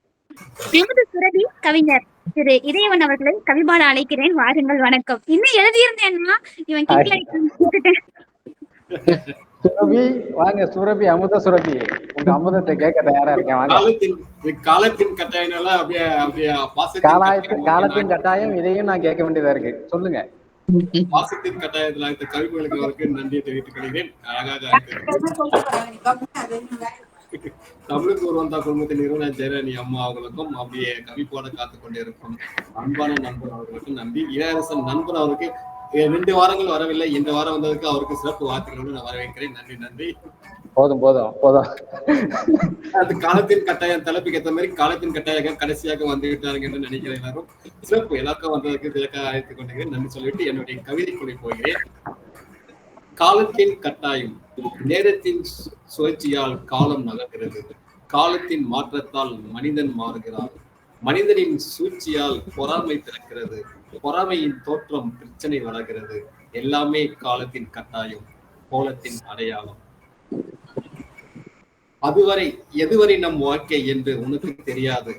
எமது சுரபி கவிஞர் திரு இதயவன் அவர்களை கவிபாட அழைக்கிறேன். வாருங்கள். வணக்கம். இன்னும் எழுதியிருந்தேன்னா இவன் கேட்க. சுரபி வாங்க. சுரபி, அமுத சுரபி, உங்க அமுதத்தை கேட்க தயாரா இருக்கேன். காலத்தின் கட்டாயம் அப்படியே காலத்தின் கட்டாயம். இதையும் நான் கேட்க வேண்டியதா இருக்கு. சொல்லுங்க. பாசத்தின் கட்டாயத்துல இந்த கவிகளுக்கு நன்றியை தெரிவித்துக் கொள்கிறேன். அழகாக தமிழுக்கு ஒருவந்தா குடும்பத்தின் நிறுவனர் ஜெயராணி அம்மா அவர்களுக்கும் அப்படியே கவி போட காத்துக் கொண்டிருக்கும் அன்பான நண்பர் அவர்களுக்கும் நன்றி. இளையரசன் நண்பர் அவருக்கு 2 வாரங்கள் வரவில்லை. இந்த வாரம் வந்ததுக்கு அவருக்கு சிறப்பு வாழ்த்துக்களோடு நான் வரவேற்கிறேன். நன்றி நன்றி. போதும் போதும் போதும். அது காலத்தின் கட்டாயம் தலைப்புக்கு ஏற்ற மாதிரி காலத்தின் கட்டாயம் கடைசியாக வந்து விட்டாருங்க என்று நினைக்கிறேன். எல்லாரும் சிறப்பு எல்லாருக்கும் வந்ததுக்கு சிறப்பாக அழைத்துக் கொண்டிருக்கிறேன். நன்றி சொல்லிவிட்டு என்னுடைய கவிதைக்குள்ளே போகிறேன். காலத்தின் கட்டாயம். நேரத்தின் சுழற்சியால் காலம் நகர்கிறது. காலத்தின் மாற்றத்தால் மனிதன் மாறுகிறான். மனிதனின் சூழ்ச்சியால் பொறாமை பிறக்கிறது. பொறாமையின் தோற்றம் பிரச்சனை வளர்கிறது. எல்லாமே காலத்தின் கட்டாயம், கோலத்தின் அடையாளம். எதுவரை நம் வாழ்க்கை என்று உனக்கு தெரியாது,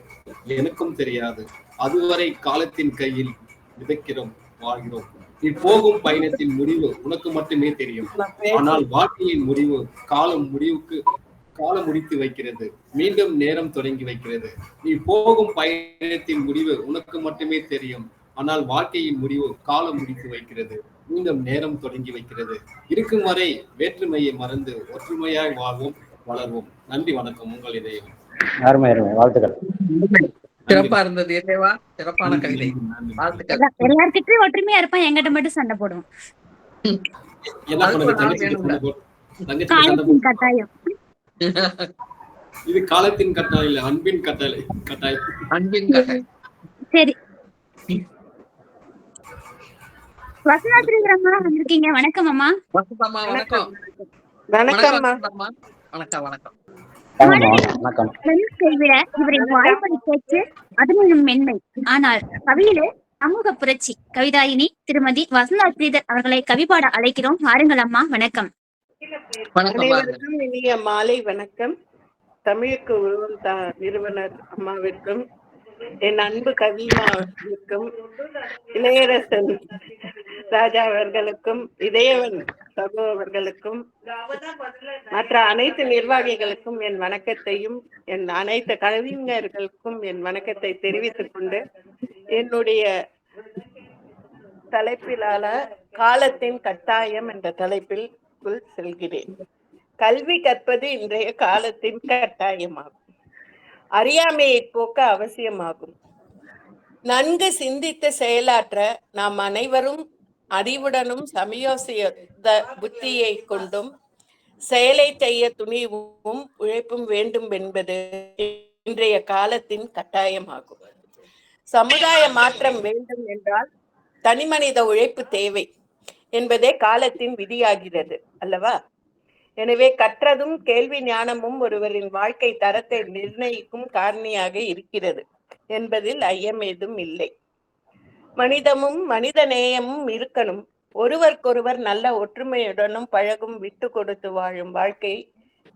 எனக்கும் தெரியாது. அதுவரை காலத்தின் கையில் விதைக்கிறோம், வாழ்கிறோம். நீ போகும் பயணத்தின் முடிவு உனக்கு மட்டுமே தெரியும். ஆனால் வாழ்க்கையின் முடிவு காலம் முடித்து வைக்கிறது. மீண்டும் நேரம் தொடங்கி வைக்கிறது. நீ போகும் பயணத்தின் முடிவு உனக்கு மட்டுமே தெரியும். ஆனால் வாழ்க்கையின் முடிவு காலம் முடித்து வைக்கிறது. மீண்டும் நேரம் தொடங்கி வைக்கிறது. இருக்கும் வரை வேற்றுமையை மறந்து ஒற்றுமையாய் வாழ்வோம், வளர்வோம். நன்றி, வணக்கம். உங்கள் இதயம். அருமை அருமை, வாழ்த்துக்கள். சிறப்பா இருந்தது இறைவா, சிறப்பான கவிதை. வாழ்த்துக்கள். எல்லார்கிட்டயும் ஒற்றுமையா இருப்பான், எங்கிட்ட மட்டும் சண்டை போடுவோம். காலத்தின் கட்டாயம். இது காலத்தின் கட்டாயம் இல்ல, அன்பின் கட்டாயம். அன்பின் கட்டாயம். சரி, வசனாசிரியர் அம்மா வந்திருக்கீங்க. வணக்கம் அம்மா. வணக்கம்மா. வணக்கம். வணக்கம். வணக்கம். இவரின் வாய்ப்பை கேட்டு அதனும் மென்மை. ஆனால் கவியிலே சமூக புரட்சி கவிதாயினி திருமதி வசனாசிரியர் அவர்களை கவிபாட அழைக்கிறோம். வாருங்கள் அம்மா. வணக்கம். அனைவருக்கும் இனிய மாலை வணக்கம். தமிழுக்கு உருவம் நிறுவனர் அம்மாவிற்கும், என் அன்பு கவிமாவிற்கும், இளையரசன் ராஜா அவர்களுக்கும், இதயவன் சகோ அவர்களுக்கும், மற்ற அனைத்து நிர்வாகிகளுக்கும் என் வணக்கத்தையும், என் அனைத்து கவிஞர்களுக்கும் என் வணக்கத்தை தெரிவித்துக் கொண்டு, என்னுடைய தலைப்பிலான காலத்தின் கட்டாயம் என்ற தலைப்பில் செல்கிறேன். கல்வி கற்பது இன்றைய காலத்தின் கட்டாயமாகும். அறியாமையை போக்க அவசியமாகும். நன்கு சிந்தித்து செயலாற்ற நாம் அனைவரும் அறிவுடனும் சமயோசித புத்தியை கொண்டும் செயலை செய்ய துணிவும் உழைப்பும் வேண்டும் என்பது இன்றைய காலத்தின் கட்டாயமாகும். சமுதாய மாற்றம் வேண்டும் என்றால் தனிமனித உழைப்பு தேவை என்பதே காலத்தின் விதியாகிறது அல்லவா? எனவே கற்றதும் கேள்வி ஞானமும் ஒருவரின் வாழ்க்கை தரத்தை நிர்ணயிக்கும் காரணியாக இருக்கிறது என்பதில் ஐயம் ஏதும் இல்லை. மனிதமும் மனித நேயமும் இருக்கணும். ஒருவருக்கொருவர் நல்ல ஒற்றுமையுடனும் பழகும், விட்டு கொடுத்து வாழும் வாழ்க்கை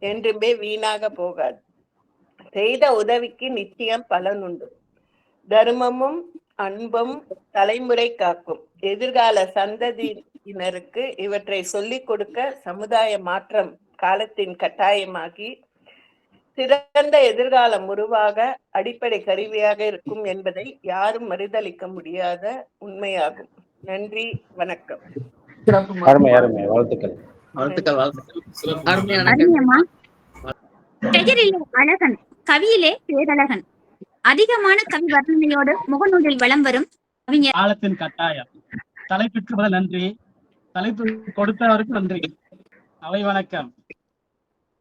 என்றுமே வீணாக போகாது. செய்த உதவிக்கு நிச்சயம் பலனுண்டு. தர்மமும் அன்பும் தலைமுறை காக்கும். எதிர்கால சந்ததியினருக்கு இவற்றை சொல்லிக் கொடுக்க சமுதாய மாற்றம் காலத்தின் கட்டாயமாகி சிறந்த எதிர்காலம் உருவாக அடிப்படை கருவியாக இருக்கும் என்பதை யாரும் மறுதளிக்க முடியாத உண்மையாகும். நன்றி, வணக்கம். அழகன் கவியிலே பேரழகன். அதிகமான கவி வர்ணனையோடு முகநூலில் வலம் வரும் கவிஞர். காலத்தின் கட்டாயம் தலைப்புக்கு நன்றி, தலைப்பு கொடுத்தவருக்கு நன்றி. அவை வணக்கம்.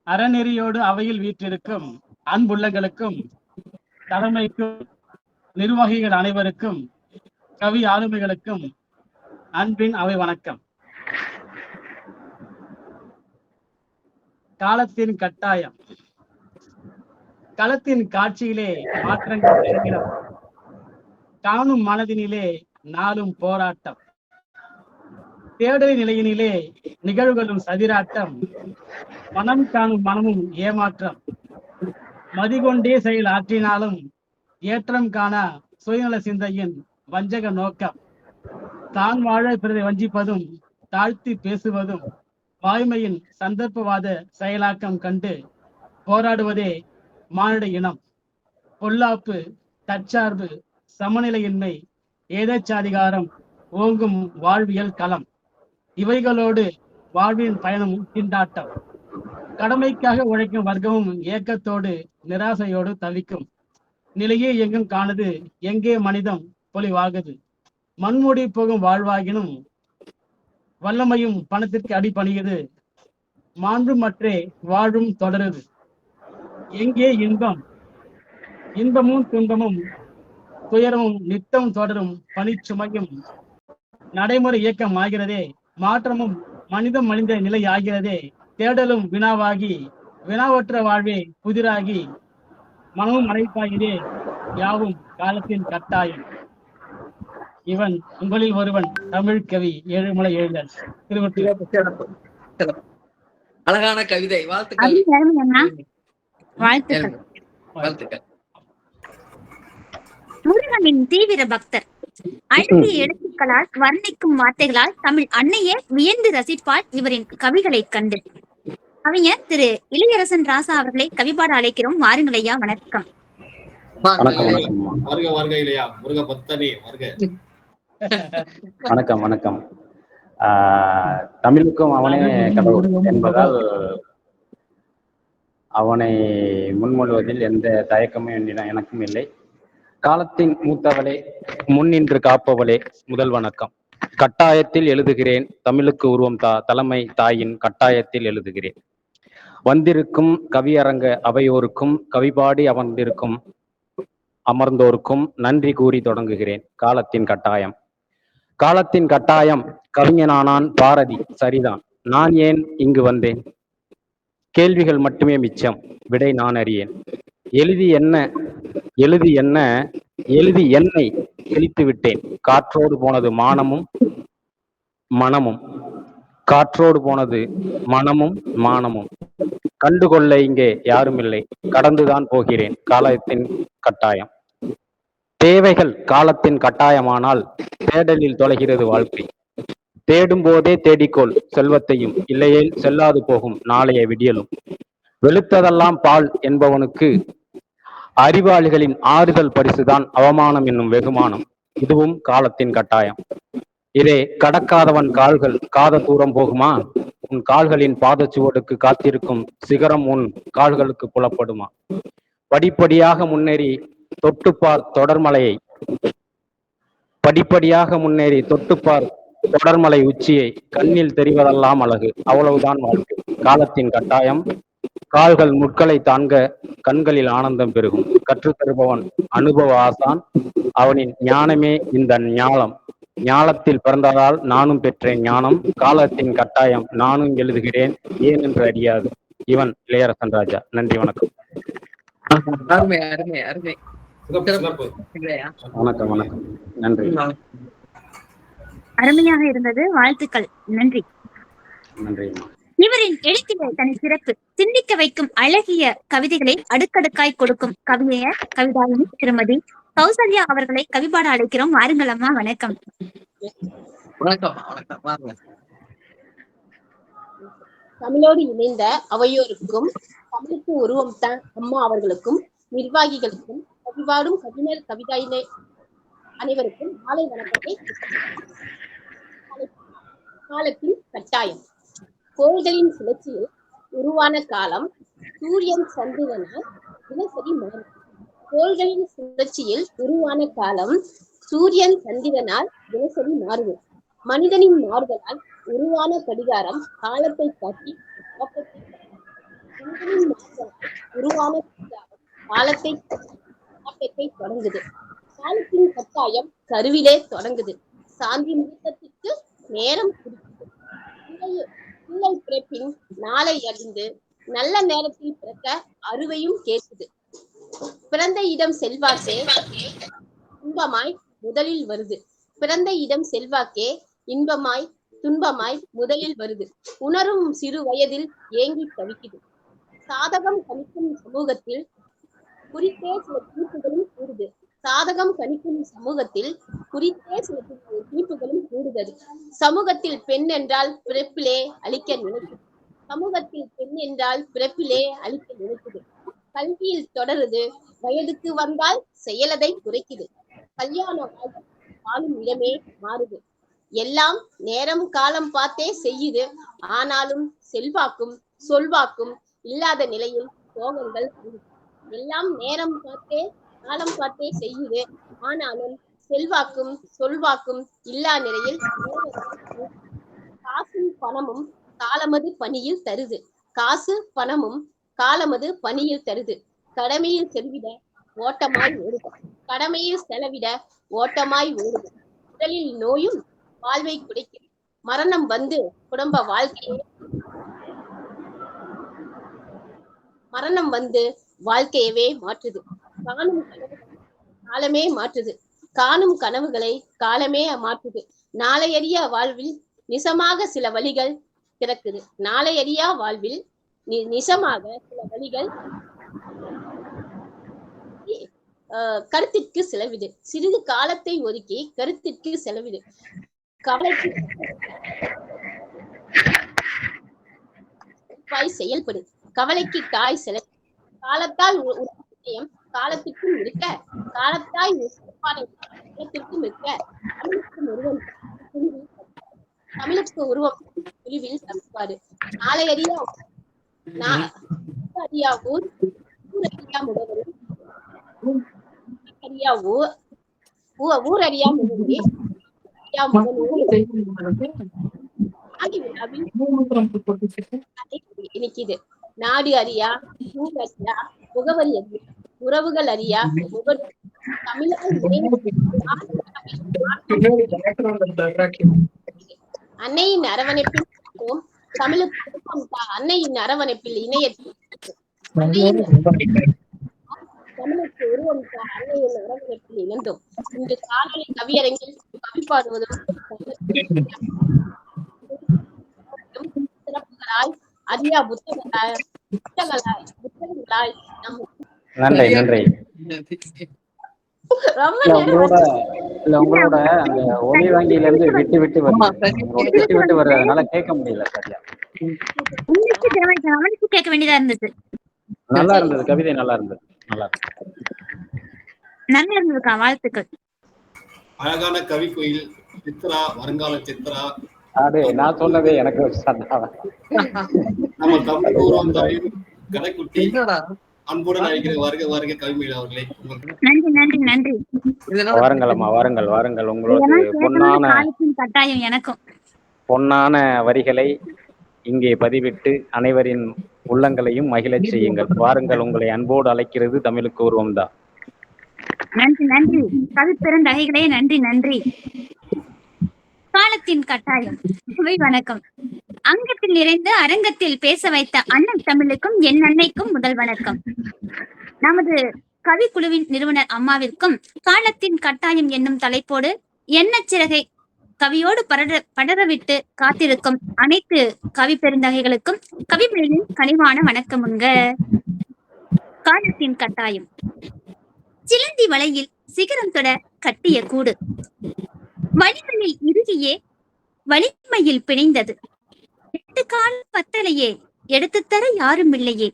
அறநெறியோடு அவையில் வீற்றிருக்கும் அன்புள்ளங்களுக்கும், தலைமைக்கும், நிர்வாகிகள் அனைவருக்கும், கவி ஆளுமைகளுக்கும் அன்பின் அவை வணக்கம். காலத்தின் கட்டாயம். களத்தின் காட்சியிலே மாற்றங்கள் தெரிகிறது. காணும் மனதினிலே நாளும் போராட்டம். தேடல் நிலையினிலே நிகழ்வுகளும் சதிராட்டம். மனம் காணும் மனமும் ஏமாற்றம். மதிகொண்டே செயல் ஆற்றினாலும் ஏற்றம் காண சுயநல சிந்தையின் வஞ்சக நோக்கம். தான் வாழ பிறரை வஞ்சிப்பதும் தாழ்த்தி பேசுவதும் வாய்மையின் சந்தர்ப்பவாத செயலாக்கம் கண்டு போராடுவதே மானிட இனம். பொல்லாப்பு, தற்சார்பு, சமநிலையின்மை, ஏதச்சாதிகாரம் ஓங்கும் வாழ்வியல் களம். இவைகளோடு வாழ்வின் பயணம் திண்டாட்டம். கடமைக்காக உழைக்கும் வர்க்கமும் ஏக்கத்தோடு நிராசையோடு தவிக்கும். நிலையே எங்கும் காணுது, எங்கே மனிதம் பொலிவாகுது. மண்மூடி போகும் வாழ்வாகினும் வல்லமையும் பணத்திற்கு அடிபணியுது. மாண்பும் மற்றே வாழும் தொடருது. எங்கே இன்பம், இன்பமும் துன்பமும் துயரமும் நித்தம் தொடரும் பணிச்சுமையும். நடைமுறை இயக்கம் ஆகிறதே, மாற்றமும் மனிதம் மனித நிலை ஆகிறதே. தேடலும் வினாவாகி வினாவற்ற வாழ்வே புதிராகி மனமும் மறைப்பாகிறே யாவும் காலத்தின் கட்டாயம். இவன் உங்களில் ஒருவன், தமிழ் கவி ஏழுமலை எழிலன், திருவொற்றியூர். அழகான கவிதை. வாழ்த்துக்கள். வாழ்த்துக்கள். வாழ்த்துக்கள். முருகனின் தீவிர பக்தர். அழகிய எழுத்துக்களால் வர்ணிக்கும் வார்த்தைகளால் தமிழ் அன்னையே வியந்து ரசிப்பாள் இவரின் கவிகளை கண்டு. கவிஞர் திரு இளையரசன் ராசா அவர்களை கவிபாட அழைக்கிறோம். வாருங்கள் ஐயா. வணக்கம். வருக வருக இல்லையா முருக பக்தனே வருக. வணக்கம் வணக்கம். தமிழுக்கும் அவனே கடவுள் என்பதால் அவனை முன்மொழிவதில் எந்த தயக்கமும் எனக்கும் இல்லை. காலத்தின் மூத்தவளே, முன்னின்று காப்பவளே, முதல் வணக்கம். கட்டாயத்தில் எழுதுகிறேன், தமிழுக்கு உருவம் தலைமை தாயின் கட்டாயத்தில் எழுதுகிறேன். வந்திருக்கும் கவியரங்க அவையோருக்கும் கவிபாடி அமர்ந்தோருக்கும் நன்றி கூறி தொடங்குகிறேன். காலத்தின் கட்டாயம். காலத்தின் கட்டாயம். கவிஞனானான் பாரதி, சரிதான். நான் ஏன் இங்கு வந்தேன்? கேள்விகள் மட்டுமே மிச்சம், விடை நான் அறியேன். எழுதி என்னை கிழித்து விட்டேன். காற்றோடு போனது மானமும் மனமும், காற்றோடு போனது மனமும் மானமும். கண்டுகொள்ள இங்கே யாரும் இல்லை, கடந்துதான் போகிறேன். காலத்தின் கட்டாயம். தேவைகள் காலத்தின் கட்டாயமானால் தேடலில் தொலைகிறது வாழ்க்கை. தேடும் போதே தேடிக்கொள் செல்வத்தையும், இல்லையே செல்லாது போகும் நாளைய விடியலும். வெளுத்ததெல்லாம் பால் என்பவனுக்கு அறிவாளிகளின் ஆறுதல் பரிசுதான் அவமானம் என்னும் வெகுமானம். இதுவும் காலத்தின் கட்டாயம். இதை கடக்காதவன் கால்கள் காத தூரம் போகுமா? உன் கால்களின் பாதச்சுவடுக்கு காத்திருக்கும் சிகரம் உன் கால்களுக்கு புலப்படுமா? படிப்படியாக முன்னேறி தொட்டுப்பார் தொடர்மலையை, படிப்படியாக முன்னேறி தொட்டுப்பார் தொடர்மலை உச்சியை. கண்ணில் தெரிவதெல்லாம் அழகு, அவ்வளவுதான் வாழ்க்கை. காலத்தின் கட்டாயம். கால்கள் முட்களை தாண்க கண்களில் ஆனந்தம் பெருகும். கற்றுத்தருபவன் அனுபவ ஆசான், அவனின் ஞானமே இந்த ஞானம். ஞானத்தில் பிறந்ததால் நானும் பெற்றேன் ஞானம். காலத்தின் கட்டாயம். நானும் எழுதுகிறேன், ஏன் என்று அறியாது. இவன் இளையரசன் ராஜா. நன்றி, வணக்கம். அருமை அருமை அருமை. வணக்கம் வணக்கம். நன்றி. அருமையாக இருந்தது. வாழ்த்துக்கள். நன்றி. நன்றி. இவரின் எழுத்திலே தனி சிறப்பு. சிந்திக்க வைக்கும் அழகிய கவிதைகளை அடுக்கடுக்காய் கொடுக்கும் கவிஞர் கவிதாயினி திருமதி கௌசல்யா அவர்களை கவிபாட அழைக்கிறோம். வாருங்கள் அம்மா. வணக்கம். வணக்கம் வணக்கம். வாருங்க. தமிழோடு இணைந்த அவையோருக்கும் தமிழுக்கு உருவம் தான் அம்மா அவர்களுக்கும் நிர்வாகிகளுக்கும் கவிபாடும் கவிஞர் கவிதாயினே அனைவருக்கும் மாலை வணக்கத்தை. காலத்தின் கட்டாயம். கோள்களின் சுழற்சியில் உருவான காலம் சூரியன் சந்திரனால் தினசரி மாறும். கோள்களின் சுழற்சியில் உருவான காலம் சூரியன் சந்திரனால் தினசரி மாறுவது. மனிதனின் மாறுதலால் உருவான கடிகாரம் காலத்தை காட்டி உருவான காலத்தை தொடங்குது. காலத்தின் கட்டாயம் கருவிலே தொடங்குது. சாந்தி முகூர்த்தத்திற்கு நேரம் குறிக்குது. பிள்ளை பிறப்பின் நாளை அறிந்து நல்ல நேரத்தில் பிறக்க அறுவையும் கேட்குது. பிறந்த இடம் செல்வாக்கே இன்பமாய் முதலில் வருது. பிறந்த இடம் செல்வாக்கே இன்பமாய் துன்பமாய் முதலில் வருது. உணரும் சிறு வயதில் ஏங்கி தவிக்குது. சாதகம் கணிக்கும் சமூகத்தில் குறித்தே சில தீர்ப்புகளும் கூடுது. சாதகம் கணிக்கும் சமூகத்தில் குறித்தே சில தீர்ப்புகளும் கூடுதல். சமூகத்தில் பெண் என்றால் பிறப்பிலே அழிக்க நினைக்குது. சமூகத்தில் பெண் என்றால் பிறப்பிலே அழிக்க நினைக்குது. கல்வியில் தொடருது. வயதுக்கு வந்தால் செயலதை குறைக்குது. கல்யாண வாழும் இடமே மாறுது. எல்லாம் நேரம் காலம் பார்த்தே செய்யுது. ஆனாலும் செல்வாக்கும் சொல்வாக்கும் இல்லாத நிலையில் சோகங்கள். எல்லாம் நேரம் பார்த்தே காலம் பார்த்தே செய்யுது. ஆனாலும் செல்வாக்கும் சொல்வாக்கும் இல்லா நிலையில் காசும் பணமும் காலமது பணியில் தருது. காசு பணமும் காலமது பணியில் தருது. கடமையில் செல்விட ஓட்டமாய் ஓடுது. கடமையில் செலவிட ஓட்டமாய் ஓடுது. உடலில் நோயும் வாழ்வை குறைக்கிறது. மரணம் வந்து குடும்ப வாழ்க்கையை மரணம் வந்து வாழ்க்கையவே மாற்றுது. காலமே மாற்றுது. காணும் கனவுகளை காலமே மாற்றுது. நாளையறியா வாழ்வில் நிசமாக சில வழிகள் திறக்குது. நாளையறியா வாழ்வில் நிசமாக சில வழிகள் கருத்திற்கு செலவிடு. சிறிது காலத்தை ஒதுக்கி கருத்திற்கு செலவிடு. கவலைக்கு செயல்படு. கவலைக்கு காய் செலவு. காலத்தால் விஷயம் காலத்திற்கும் இருக்க, காலத்தாய் காலத்திற்கும் இருக்க. தமிழுக்கு உருவம் பிரிவில் சமன்பாடு. நாளையறியா ஊர் ஊரறியா முகவரி. ஊரறியா முகவரி இனிக்குது. நாடு அறியா, ஊர் அறியா, முகவரி அறியா, உறவுகள் அறியா, அன்னையின் அரவணைப்பில் தமிழுக்கு அன்னையின் அரவணைப்பில் இணையத்தில் தமிழுக்கு உருவம் அன்னையின் அரவணைப்பில் இணைந்தோம். இன்று காணொலி கவியரங்கில் கவி பாடுவதும் சிறப்புகளாய் அறியா புத்தகங்களாய் நன்றி நன்றி. உங்களோட அந்த ஒலி வாங்கியில இருந்து விட்டு விட்டு வர்றதுனால கேட்க முடியல சரியா. கேட்க வேண்டியதா இருந்துச்சு. நல்லா இருந்தது, கவிதை நல்லா இருந்தது. நல்லா இருந்ததுக்கா, வாழ்த்துக்கள். அழகான கவி கோயில் சித்ரா, வருங்கால சித்ரா. அது நான் சொன்னதே எனக்கு நம்ம தமிழ் உருவம் கடைக்குட்டி அன்புடன் அழைக்கிற வருக வருக கவிமேல் அவர்களே. நன்றி நன்றி நன்றி. வாருங்களம்மா, வாருங்கள் வாருங்கள். உங்களோட கட்டாயம் எனக்கும் பொன்னான வரிகளை இங்கே பதிவிட்டு அனைவரின் உள்ளங்களையும் மகிழச் செய்யுங்கள். வாருங்கள், உங்களை அன்போடு அழைக்கிறது தமிழுக்கு உருவம் தான். நன்றி நன்றி. கவிப்பெருந்தகைகளே நன்றி நன்றி. காலத்தின் கட்டாயம். வணக்கம். அங்கத்தில் நிறைந்து அரங்கத்தில் பேச வைத்த அன்னை தமிழுக்கும் என் அன்னைக்கும் முதல் வணக்கம். நமது கவிக்குழுவின் நிறுவனர் அம்மாவிற்கும் காலத்தின் கட்டாயம் என்னும் தலைப்போடு எண்ணச்சிறகை கவியோடு படரவிட்டு காத்திருக்கும் அனைத்து கவி பெருந்தகைகளுக்கும் கவிமொழியின் கனிவான வணக்கமுங்க. காலத்தின் கட்டாயம். சிலந்தி வலையில் சிகரம் தொட கட்டிய கூடு வலிமையில் இறுகியே வலிமையில் பிணைந்தது. 8 கால பத்தலையே எடுத்துத்தர யாரும் இல்லையே.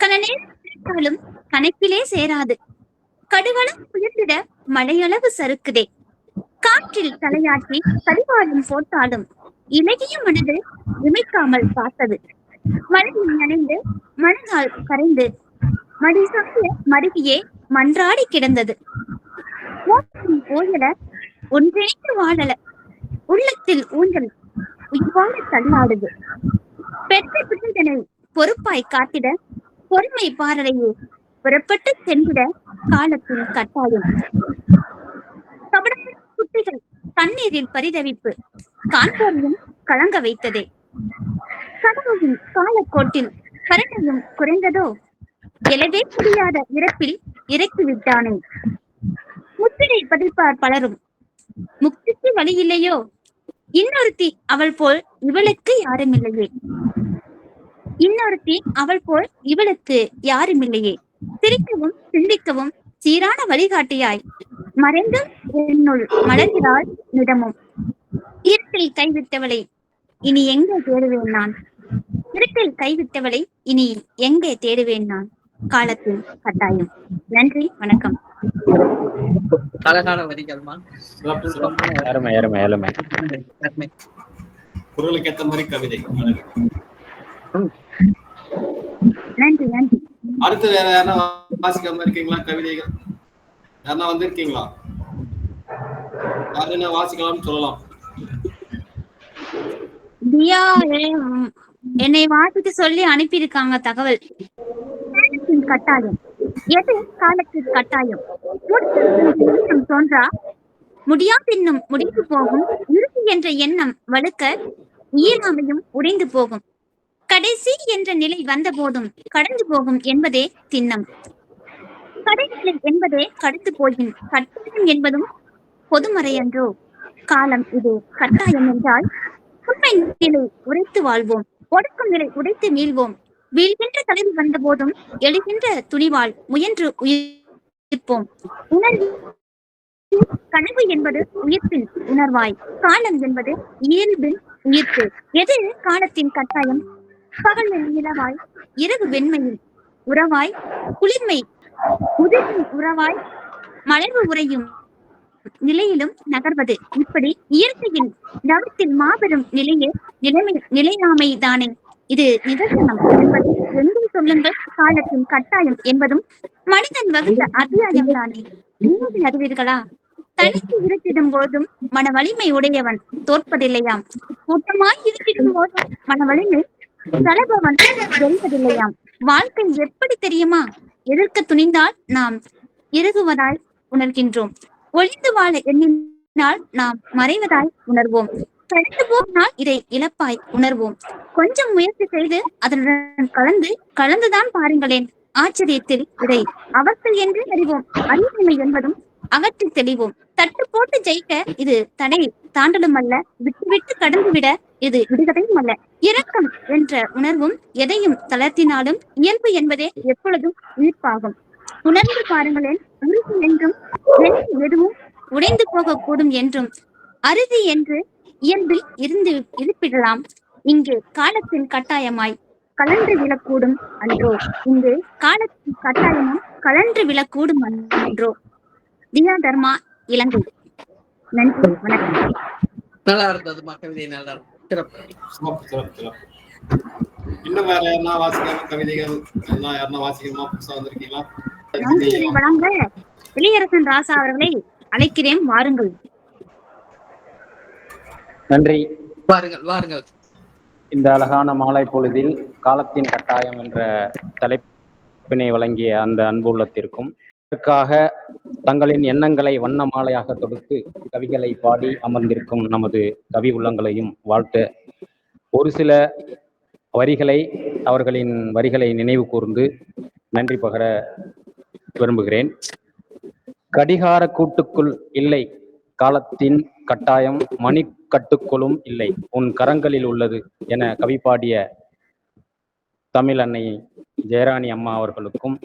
கனநேரம் கணக்கிலே சேராது. கடுவளம் உயர்ந்திட மழையளவு சறுக்குதே. காற்றில் தலையாட்டி கடிவாளம் போட்டாலும் இலகிய மனது இமைக்காமல் பார்த்தது. மழையில் நனைந்து மனதால் கரைந்து மடி சாய மருகியே மன்றாடி கிடந்தது. ஓயல ஒன்றேற்று வாழல உள்ளத்தில் ஊஞ்சல் உயிர்வாழ தள்ளாடுது. பெற்ற பிள்ளைகளை பொறுப்பாய் காத்திட பொறுமை பாரலையே புறப்பட்டு சென்றிட காலத்தின் கட்டாயம். குட்டிகள் தண்ணீரில் பரிதவிப்பு காண்போரையும் கலங்க வைத்ததே. கடவுளின் காலக்கோட்டில் கருணையும் குறைந்ததோ. எழவே முடியாத இறப்பில் இறக்கி விட்டானே. முத்திரை பதிப்பார் பலரும் முக்திக்கு வழி இல்லையோ. இன்னொருத்தி அவள் போல் இவளுக்கு யாரும் இல்லையே. இன்னொருத்தி அவள் போல் இவளுக்கு யாரும் இல்லையே. சிரிக்கவும் சிந்திக்கவும் சீரான வழிகாட்டியாய் மறைந்தும் என்னுள் மலர்கிறாள் நிதமும். இருட்டில் கைவிட்டவளை இனி எங்கே தேடுவேன் நான். இருட்டில் கைவிட்டவளை இனி எங்கே தேடுவேன் நான். காலத்தின் கட்டாயம். நன்றி, வணக்கம். அழகான வரிகள்மா. அருமை அருமை அருமை. குரலுக்கு ஏத்த மாதிரி கவிதை. நன்றி நன்றி. அடுத்து வேற யாரா வாசிக்காம இருக்கீங்களா? கவிதைகள் யாரா வந்திருக்கீங்களா? யாரு என்ன வாசிக்கலாம்னு சொல்லலாம். தியா என்னை வாசித்து சொல்லி அனுப்பியிருக்காங்க தகவல். கட்டாயம். எது காலத்தின் கட்டாயம்? தோன்றா முடியாதென்னும் முடிந்து போகும். இறுதி என்ற எண்ணம் வலுக்க இயலாமையும் உடைந்து போகும். கடைசி என்ற நிலை வந்த போதும் கடந்து போகும் என்பதே திண்ணம். கடைநிலை என்பதே கடந்து போயின் கட்டாயம் என்பதும் பொதுமறையன்றோ? காலம் இது கட்டாயம் என்றால் உண்மை நிலை உரைத்து வாழ்வோம், ஒடுக்கும் நிலை உடைத்து மீள்வோம். வீழ்கின்ற தலைவி வந்த போதும் எழுகின்ற துணிவால் முயன்று உயிர்ப்போம். உணர்வு கனவு என்பது உயிர்ப்பின் உணர்வாய், காலம் என்பது இயல்பின் உயிர்ப்பு. எது காலத்தின் கட்டாயம்? பகல் நிலவாய், இரவு வெண்மையில் உறவாய், குளிர்மை உதிரின் உறவாய், மலர்வு உறையும் நிலையிலும் நகர்வது. இப்படி இயற்கையின் தவத்தில் மாபெரும் நிலையாமை தானே இது நிதர்சனம் என்பது எங்கே சொல்லுங்கள்? காலத்தின் கட்டாயம் என்பதும் மனிதன் வகுத்த அத்தியாயம் தானே. நீங்கள் அறிவீர்களா? தனித்து இருத்திடும் போதும் மன வலிமை உடையவன் தோற்பதில்லையாம். கூட்டமாய் இருத்திடும் போதும் மன வலிமை தளபவன் வெல்வதில்லையாம். வாழ்க்கை எப்படி தெரியுமா? எதிர்க்க துணிந்தால் நாம் இறுகுவதாய் உணர்கின்றோம். ஒளிந்து வாழ எண்ணினால் நாம் மறைவதாய் உணர்வோம். கடந்து போனால் இதை இழப்பாய் உணர்வோம். கொஞ்சம் முயற்சி செய்து அதனுடன் கலந்துதான் பாருங்களேன். ஆச்சரியத்தில் இதை அவர்கள் என்று அறிவோம். அறிவுமை என்பதும் அகற்றி தெளிவோம். தட்டு போட்டு ஜெயிக்க இது தடை தாண்டலும் அல்ல, விட்டு கடந்துவிட இது விடுகதையும் அல்ல. இரக்கம் என்ற உணர்வும் எதையும் தளர்த்தினாலும் இயல்பு என்பதே எப்பொழுதும் உயிர்ப்பாகும். உணர்ந்து பாருங்களேன். உறுதி என்றும் எதுவும் உடைந்து போகக்கூடும் என்றும் அறுதி என்று இயல்பில் இருந்து இருப்பிடலாம். இங்கே காலத்தின் கட்டாயமாய் கலன்று விழக்கூடும் அன்றோ? இங்கே காலத்தின் கட்டாயமும் கலன்று விழக்கூடும் அன்றோ? தியா தர்மா, இலங்கை. நன்றி, வணக்கம். நல்லா இருந்ததுமா கவிதை, நல்லா சிறப்பு. இன்னும் வேற யாருன்னா வாசிக்காம கவிதைகள் யாருன்னா வாசிக்கணுமா? புதுசா வந்திருக்கீங்களா? நன்றியை வழங்க இளையரசன் ராசா அவர்களை அழைக்கிறேன், வாருங்கள். நன்றி. வாருங்கள் வாருங்கள். இந்த அழகான மாலை பொழுதில் காலத்தின் கட்டாயம் என்ற தலைப்பினை வழங்கிய அந்த அன்புள்ளத்திற்கும், இதற்காக தங்களின் எண்ணங்களை வண்ண மாலையாக தொடுத்து கவிகளை பாடி அமர்ந்திருக்கும் நமது கவி உள்ளங்களையும் வாழ்த்த ஒரு சில வரிகளை, அவர்களின் வரிகளை நினைவு கூர்ந்து நன்றி பகர விரும்புகிறேன். கடிகார கூட்டுக்குள் இல்லை காலத்தின் கட்டாயம், மணிக்கட்டுக்குள்ளும் இல்லை உன் கரங்களில் உள்ளது என கவி பாடிய தமிழ் அன்னை ஜெயராணி அம்மா அவர்களுக்கும்,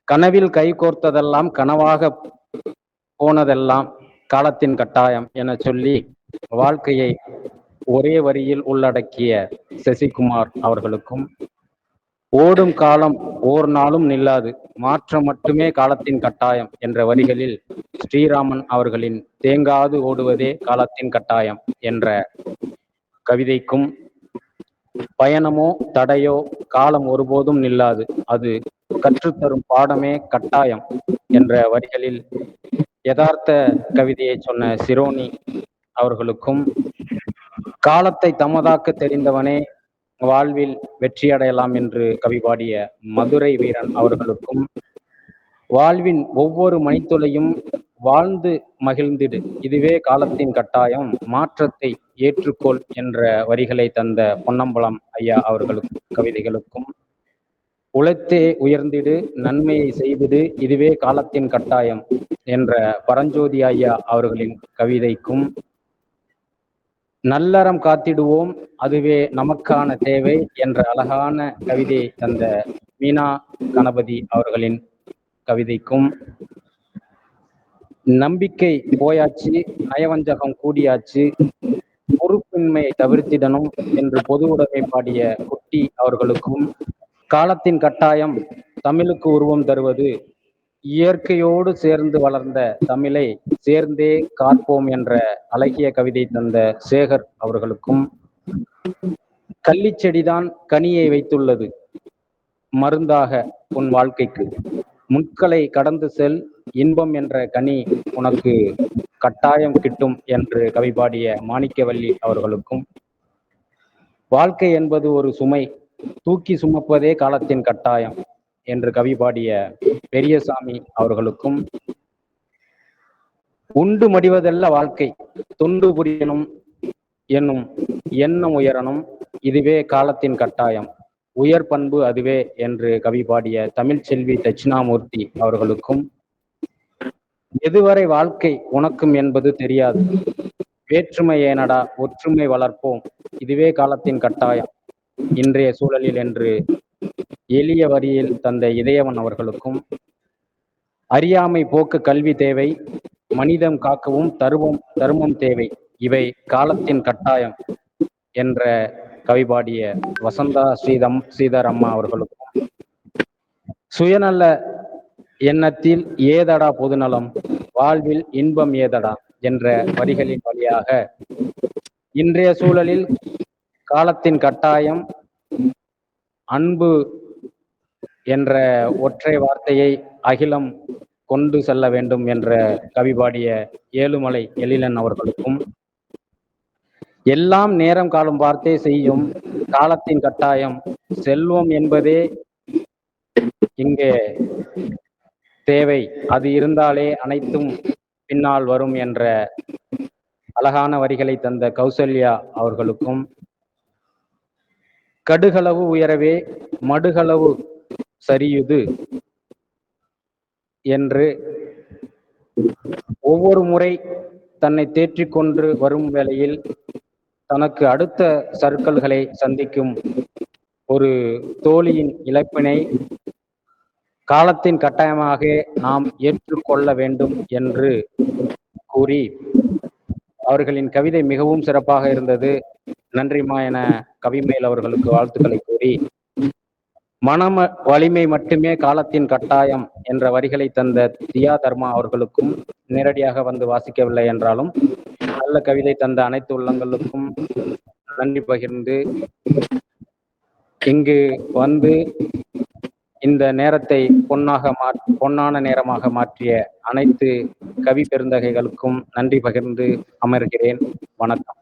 கனவில் கை கோர்த்ததெல்லாம் கனவாக போனதெல்லாம் காலத்தின் கட்டாயம் என சொல்லி வாழ்க்கையை ஒரே வரியில் உள்ளடக்கிய சசிகுமார் அவர்களுக்கும், ஓடும் காலம் ஓர் நாளும் நில்லாது, மாற்றம் மட்டுமே காலத்தின் கட்டாயம் என்ற வரிகளில் ஸ்ரீராமன் அவர்களின் தேங்காது ஓடுவதே காலத்தின் கட்டாயம் என்ற கவிதைக்கும், பயணமோ தடையோ காலம் ஒருபோதும் நில்லாது, அது கற்றுத்தரும் பாடமே கட்டாயம் என்ற வரிகளில் யதார்த்த கவிதையை சொன்ன சிரோனி அவர்களுக்கும், காலத்தை தமதாக்க தெரிந்தவனே வாழ்வில் வெற்றியடையலாம் என்று கவி பாடிய மதுரை வீரன் அவர்களுக்கும், வாழ்வின் ஒவ்வொரு மணித்துளையும் வாழ்ந்து மகிழ்ந்திடு, இதுவே காலத்தின் கட்டாயம், மாற்றத்தை ஏற்றுக்கொள் என்ற வரிகளை தந்த பொன்னம்பலம் ஐயா அவர்களுக்கும் கவிதைகளுக்கும், உழைத்தே உயர்ந்திடு, நன்மையை செய்திடு, இதுவே காலத்தின் கட்டாயம் என்ற பரஞ்சோதி ஐயா அவர்களின் கவிதைக்கும், நல்லறம் காத்திடுவோம் அதுவே நமக்கான தேவை என்ற அழகான கவிதையை தந்த மீனா கணபதி அவர்களின் கவிதைக்கும், நம்பிக்கை போயாச்சு, நயவஞ்சகம் கூடியாச்சு, பொறுப்பின்மையை தவிர்த்திடணும் என்று பொது உடைமை பாடிய குட்டி அவர்களுக்கும், காலத்தின் கட்டாயம் தமிழுக்கு உருவம் தருவது, இயற்கையோடு சேர்ந்து வளர்ந்த தமிழை சேர்ந்தே காப்போம் என்ற அழகிய கவிதை தந்த சேகர் அவர்களுக்கும், கள்ளிச்செடிதான் கனியை வைத்துள்ளது மருந்தாக உன் வாழ்க்கைக்கு, முட்களை கடந்து செல், இன்பம் என்ற கனி உனக்கு கட்டாயம் கிட்டும் என்று கவி பாடிய மாணிக்கவல்லி அவர்களுக்கும், வாழ்க்கை என்பது ஒரு சுமை, தூக்கி சுமப்பதே காலத்தின் கட்டாயம் என்று கவி பாடிய பெரியசாமி அவர்களுக்கும், உண்டு மடிவதல்ல வாழ்க்கை, தொண்டு புரியணும் என்னும் எண்ணம் உயரணும், இதுவே காலத்தின் கட்டாயம். உயர் பண்பு அதுவே என்று கவி பாடிய தமிழ்ச்செல்வி தட்சிணாமூர்த்தி அவர்களுக்கும், எதுவரை வாழ்க்கை உனக்கும் என்பது தெரியாது, வேற்றுமை ஏனடா ஒற்றுமை வளர்ப்போம், இதுவே காலத்தின் கட்டாயம் இன்றைய சூழலில் என்று எளிய வரியில் தந்த இதயவன் அவர்களுக்கும், அறியாமை போக்கு கல்வி தேவை, மனிதம் காக்கவும் தருமம் தேவை, இவை காலத்தின் கட்டாயம் என்ற கவி பாடிய வசந்தா ஸ்ரீதர் அம்மா அவர்களுக்கும், சுயநல எண்ணத்தில் ஏதடா பொதுநலம், வாழ்வில் இன்பம் ஏதடா என்ற வரிகளின் வழியாக இன்றைய சூழலில் காலத்தின் கட்டாயம் அன்பு என்ற ஒற்றை வார்த்தையை அகிலம் கொண்டு செல்ல வேண்டும் என்ற கவி பாடிய ஏழுமலை எழிலன் அவர்களுக்கும், எல்லாம் நேரம் காலம் பார்த்தே செய்யும் காலத்தின் கட்டாயம், செல்வம் என்பதே இங்கே தேவை, அது இருந்தாலே அனைத்தும் பின்னால் வரும் என்ற அழகான வரிகளை தந்த கௌசல்யா அவர்களுக்கும், கடுகளவு உயரவே மடுகளவு சரியுது என்று ஒவ்வொரு முறை தன்னை தேற்றிக்கொண்டு வரும் வேளையில் தனக்கு அடுத்த சர்க்கல்களை சந்திக்கும் ஒரு தோழியின் இழப்பினை காலத்தின் கட்டாயமாக நாம் ஏற்றுக்கொள்ள வேண்டும் என்று கூறி, அவர்களின் கவிதை மிகவும் சிறப்பாக இருந்தது, நன்றிமா என கவிமேல் அவர்களுக்கு வாழ்த்துக்களை கூறி, மன வலிமை மட்டுமே காலத்தின் கட்டாயம் என்ற வரிகளை தந்த தியா தர்மா அவர்களுக்கும், நேரடியாக வந்து வாசிக்கவில்லை என்றாலும் நல்ல கவிதை தந்த அனைத்து உள்ளங்களுக்கும் நன்றி பகிர்ந்து, இங்கு வந்து இந்த நேரத்தை பொன்னான நேரமாக மாற்றிய அனைத்து கவி பெருந்தகைகளுக்கும் நன்றி பகிர்ந்து அமர்கிறேன். வணக்கம்.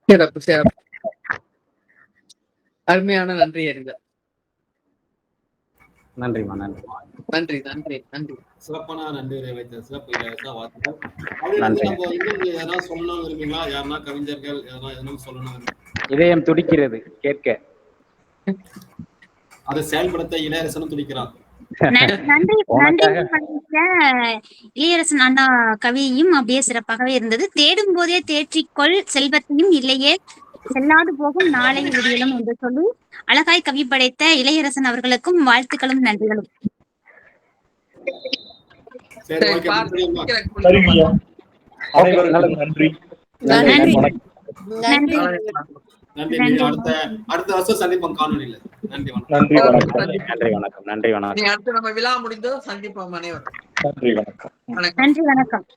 சிறப்பு சிறப்பு, அருமையான நன்றி அறிந்த. நன்றிமா, நன்றி நன்றி நன்றி நன்றி. சிறப்பான நன்றி வைத்த சிறப்பு வாழ்த்துக்கள். அப்படி நம்ம இன்னும் எதனா சொல்லணும் விரும்புங்களா? யாருன்னா கவிஞர்கள் எதனா சொல்லணும்? இதயம் துடிக்கிறது கேட்க. அதை செயல்படுத்த இளையரசனும் துடிக்கிறான். நன்றி இளையரசன் அண்ணா கவியும் அப்படியே சிறப்பாகவே இருந்தது. தேடும் போதே தேற்றிக்கொள் செல்வத்தையும் இல்லையே செல்லாது போகும் நாளை விடியலும் என்று சொல்லி அழகாய் கவி படைத்த இளையரசன் அவர்களுக்கும் வாழ்த்துக்களும் நன்றிகளும். நன்றி. அடுத்த வருஷம் சந்திப்போம் காணொலியில. நன்றி வணக்கம். நன்றி வணக்கம். அடுத்து நம்ம விழா முடிந்தோ சந்திப்போம் அனைவரும். நன்றி வணக்கம். நன்றி வணக்கம்.